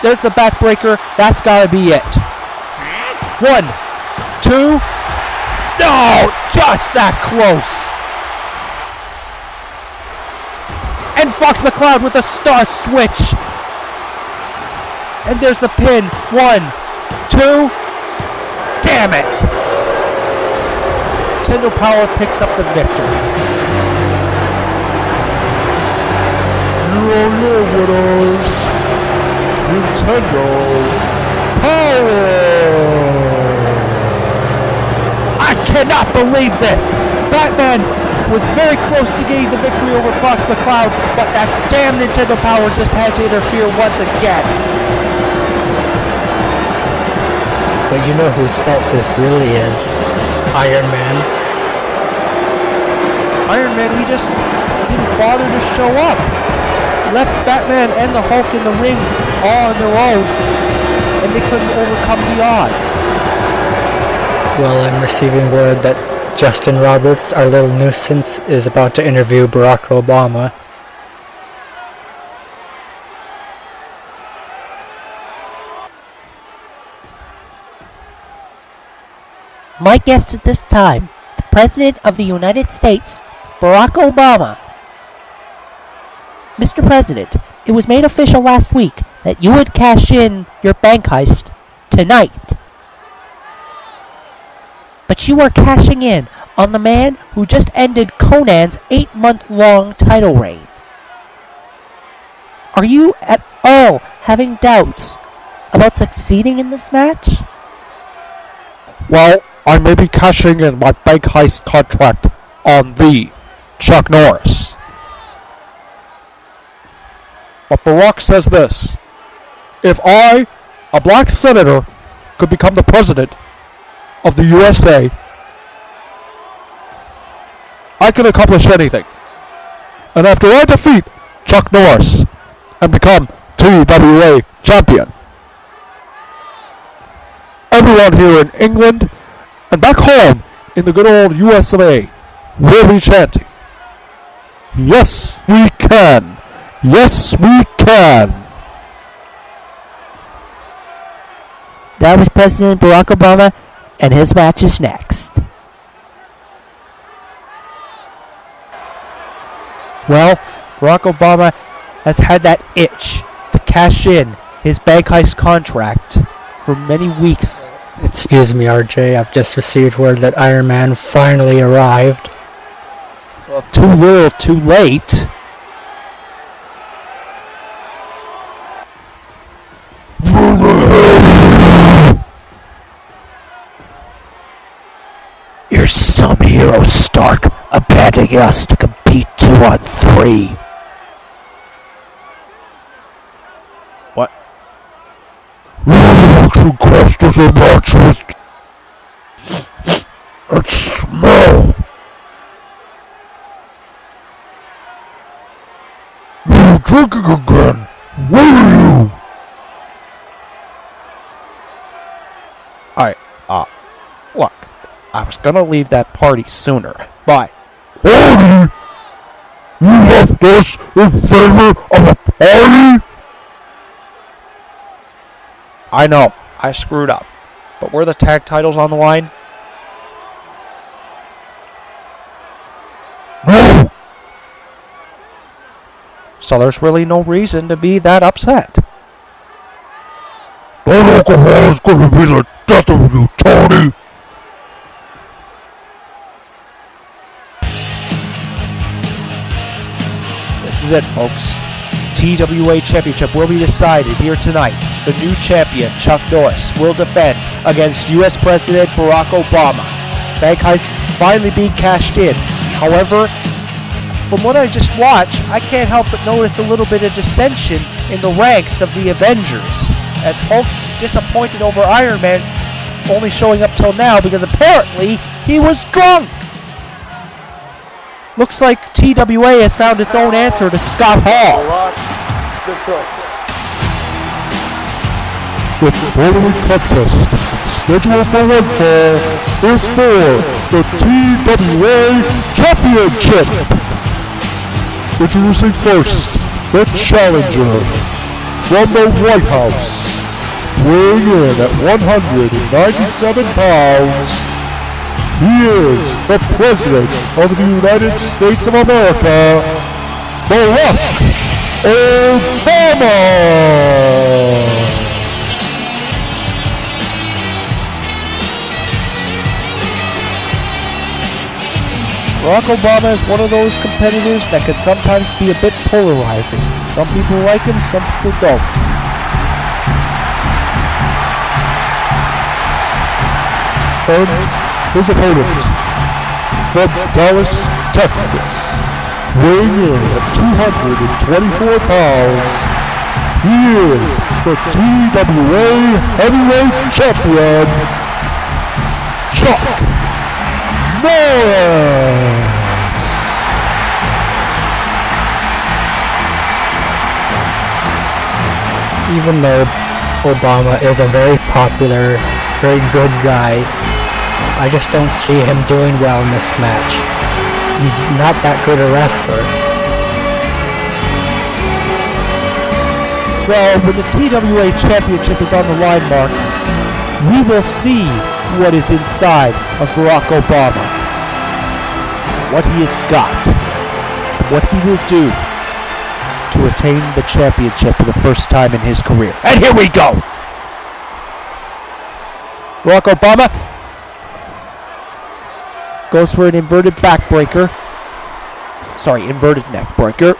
There's the backbreaker. That's got to be it. 1, 2. No! Just that close. And Fox McCloud with a star switch. And there's the pin. 1, 2. Damn it! Nintendo Power picks up the victory. You are your winners. Nintendo Power! I cannot believe this! Batman was very close to getting the victory over Fox McCloud, but that damn Nintendo Power just had to interfere once again. But you know whose fault this really is? Iron Man. Iron Man, he just didn't bother to show up. Left Batman and the Hulk in the ring all on their own, and they couldn't overcome the odds. Well, I'm receiving word that Justin Roberts, our little nuisance, is about to interview Barack Obama. My guest at this time, the President of the United States, Barack Obama. Mr. President, it was made official last week that you would cash in your bank heist tonight. But you are cashing in on the man who just ended Conan's 8-month-long title reign. Are you at all having doubts about succeeding in this match? Well, I may be cashing in my bank heist contract on the Chuck Norris. But Barack says this: if I a black senator could become the president of the USA, I can accomplish anything. And after I defeat Chuck Norris and become TWA champion, everyone here in England and back home in the good old US of A will be chanting, "Yes, we can! Yes, we can!" That was President Barack Obama, and his match is next. Well, Barack Obama has had that itch to cash in his bank heist contract for many weeks. Excuse me, RJ, I've just received word that Iron Man finally arrived. Well, too little, too late. You're some hero, Stark, abandoning us to compete 2-on-3. What? You actually cost us a match with... that smell. You're drinking again. Where are you? Alright, look, I was gonna leave that party sooner, but... Party? You left us in favor of a party? I know, I screwed up, but were the tag titles on the line? No. So there's really no reason to be that upset. That alcohol is gonna be the death of you, Tony. This is it, folks. TWA Championship will be decided here tonight. The new champion, Chuck Norris, will defend against U.S. President Barack Obama. Bank heist finally being cashed in. However, from what I just watched, I can't help but notice a little bit of dissension in the ranks of the Avengers, as Hulk disappointed over Iron Man only showing up till now because apparently he was drunk. Looks like TWA has found its own answer to Scott Hall. The following contest, scheduled for one fall, is for the TWA Championship. Introducing first, the challenger from the White House, weighing in at 197 pounds. He is the President of the United States of America, Barack Obama! Barack Obama is one of those competitors that can sometimes be a bit polarizing. Some people like him, some people don't. And his opponent, from Dallas, Texas, weighing in at 224 pounds, he is the TWA Heavyweight Champion, Chuck Norris! Even though Obama is a very popular, very good guy, I just don't see him doing well in this match. He's not that good a wrestler. Well, when the TWA Championship is on the line, Mark, we will see what is inside of Barack Obama. What he has got, and what he will do to attain the championship for the first time in his career. And here we go! Barack Obama goes for an inverted backbreaker. Sorry, inverted neck breaker.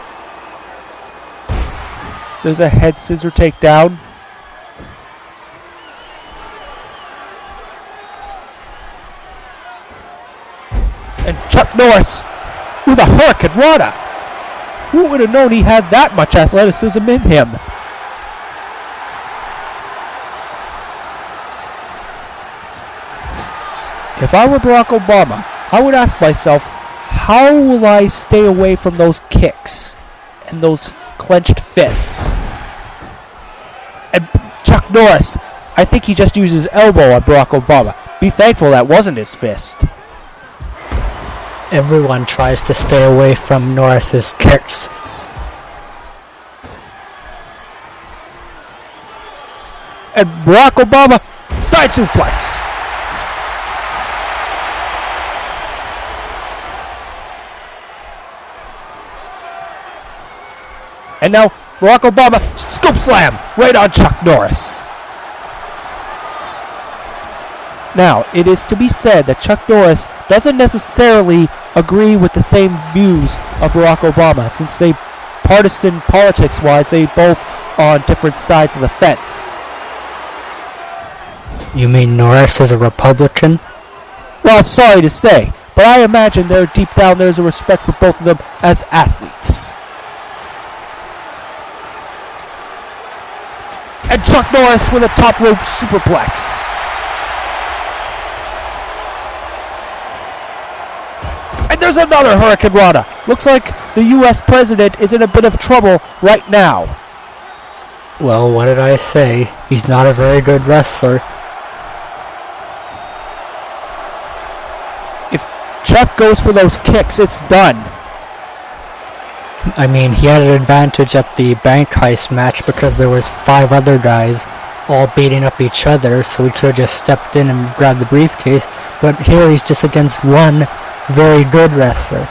There's a head scissor takedown. And Chuck Norris with a Hurricane Rana. Who would have known he had that much athleticism in him? If I were Barack Obama, I would ask myself, how will I stay away from those kicks and those clenched fists? And Chuck Norris, I think he just used his elbow on Barack Obama. Be thankful that wasn't his fist. Everyone tries to stay away from Norris's kicks. And Barack Obama, side suplex. And now Barack Obama, scoop slam, right on Chuck Norris. Now, it is to be said that Chuck Norris doesn't necessarily agree with the same views of Barack Obama, since they, partisan politics-wise, they both are on different sides of the fence. You mean Norris is a Republican? Well, sorry to say, but I imagine there deep down there's a respect for both of them as athletes. And Chuck Norris with a top rope superplex. And there's another Hurricane Rana. Looks like the U.S. president is in a bit of trouble right now. Well, what did I say? He's not a very good wrestler. If Chuck goes for those kicks, it's done. I mean, he had an advantage at the bank heist match because there was 5 other guys all beating up each other, so he could have just stepped in and grabbed the briefcase. But here he's just against one very good wrestler.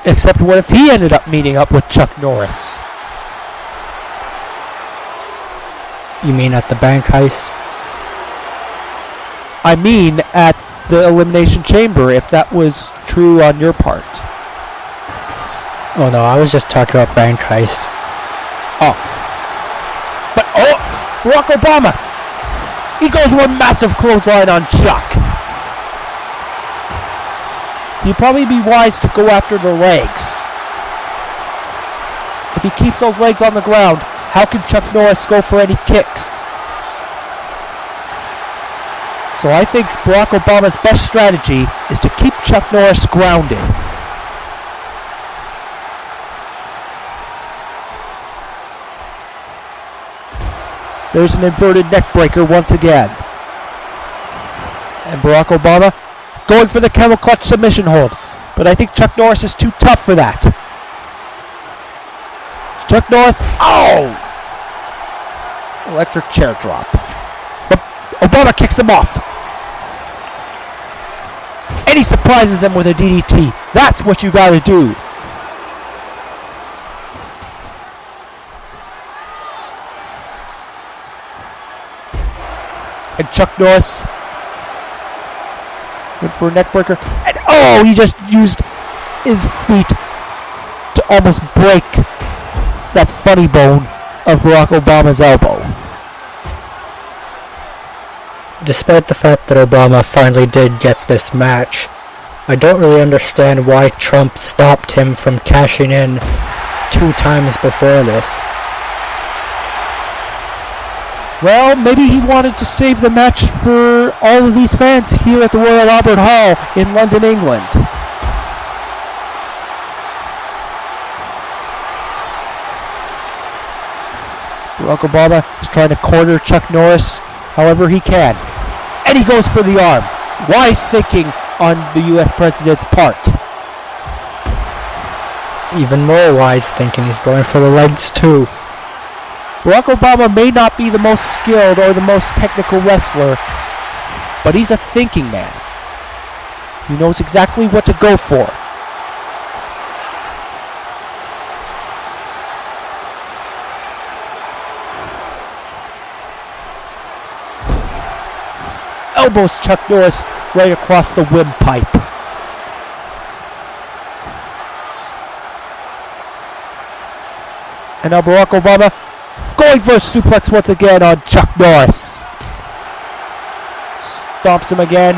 Except what if he ended up meeting up with Chuck Norris? You mean at the bank heist? I mean at the Elimination Chamber, if that was true on your part. Oh no, I was just talking about bank heist. Oh. But, Barack Obama! He goes one massive clothesline on Chuck. He'd probably be wise to go after the legs. If he keeps those legs on the ground, how can Chuck Norris go for any kicks? So I think Barack Obama's best strategy is to keep Chuck Norris grounded. There's an inverted neck breaker once again. And Barack Obama going for the camel clutch submission hold. But I think Chuck Norris is too tough for that. Chuck Norris, electric chair drop. But Obama kicks him off. And he surprises him with a DDT. That's what you gotta do. And Chuck Norris went for a neck breaker. And he just used his feet to almost break that funny bone of Barack Obama's elbow. Despite the fact that Obama finally did get this match, I don't really understand why Trump stopped him from cashing in 2 times before this. Well, maybe he wanted to save the match for all of these fans here at the Royal Albert Hall in London, England. Barack Obama is trying to corner Chuck Norris however he can. And he goes for the arm. Wise thinking on the U.S. president's part. Even more wise thinking, he's going for the legs too. Barack Obama may not be the most skilled or the most technical wrestler, but he's a thinking man. He knows exactly what to go for. Elbows Chuck Norris right across the windpipe. And now Barack Obama going for a suplex once again on Chuck Norris. Stomps him again.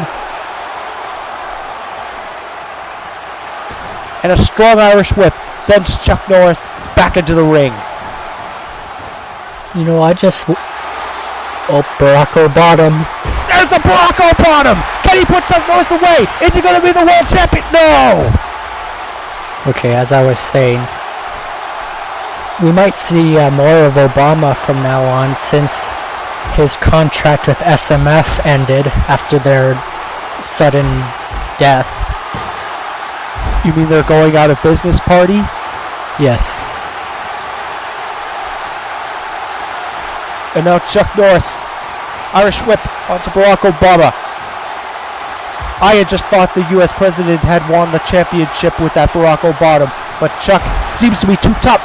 And a strong Irish whip sends Chuck Norris back into the ring. You know, Oh, Barack Obama. There's a Barack Obama! Can he put Chuck Norris away? Is he going to be the world champion? No! Okay, as I was saying, we might see more of Obama from now on since his contract with SMF ended after their sudden death. You mean they're going out of business party? Yes. And now Chuck Norris, Irish whip onto Barack Obama. I had just thought the US president had won the championship with that Barack Obama, but Chuck seems to be too tough.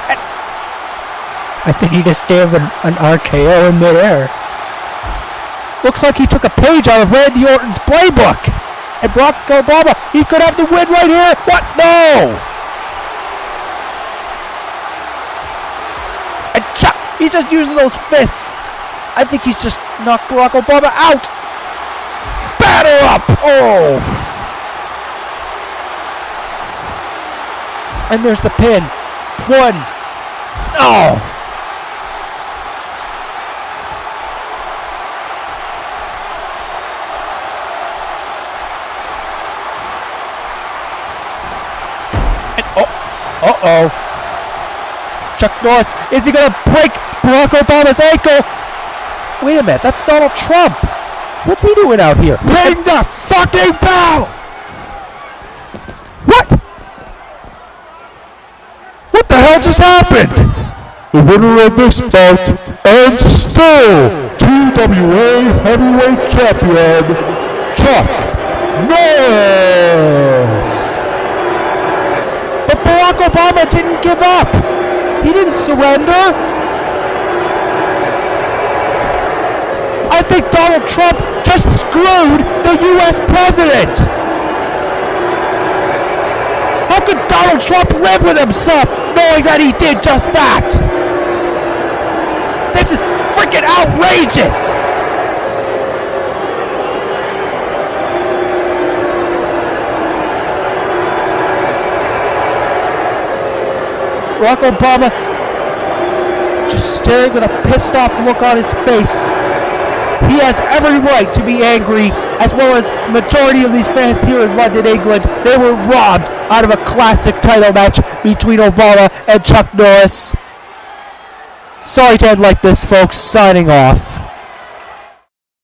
I think he just gave an RKO in midair. Looks like he took a page out of Randy Orton's playbook. And Barack Obama, he could have the win right here. What? No! And Chuck, he's just using those fists. I think he's just knocked Barack Obama out. Batter up! Oh! And there's the pin. 1. Oh! And uh-oh. Chuck Norris, is he gonna break Barack Obama's ankle? Wait a minute, that's Donald Trump. What's he doing out here? Ring the fucking bell! What? What the hell just happened? The winner of this bout and still TWA Heavyweight Champion, Chuck Norris! But Barack Obama didn't give up. He didn't surrender. I think Donald Trump just screwed the U.S. president. How could Donald Trump live with himself knowing that he did just that? This is freaking outrageous. Barack Obama just staring with a pissed off look on his face. He has every right to be angry, as well as majority of these fans here in London, England. They were robbed out of a classic title match between Obama and Chuck Norris. Sorry to end like this, folks. Signing off.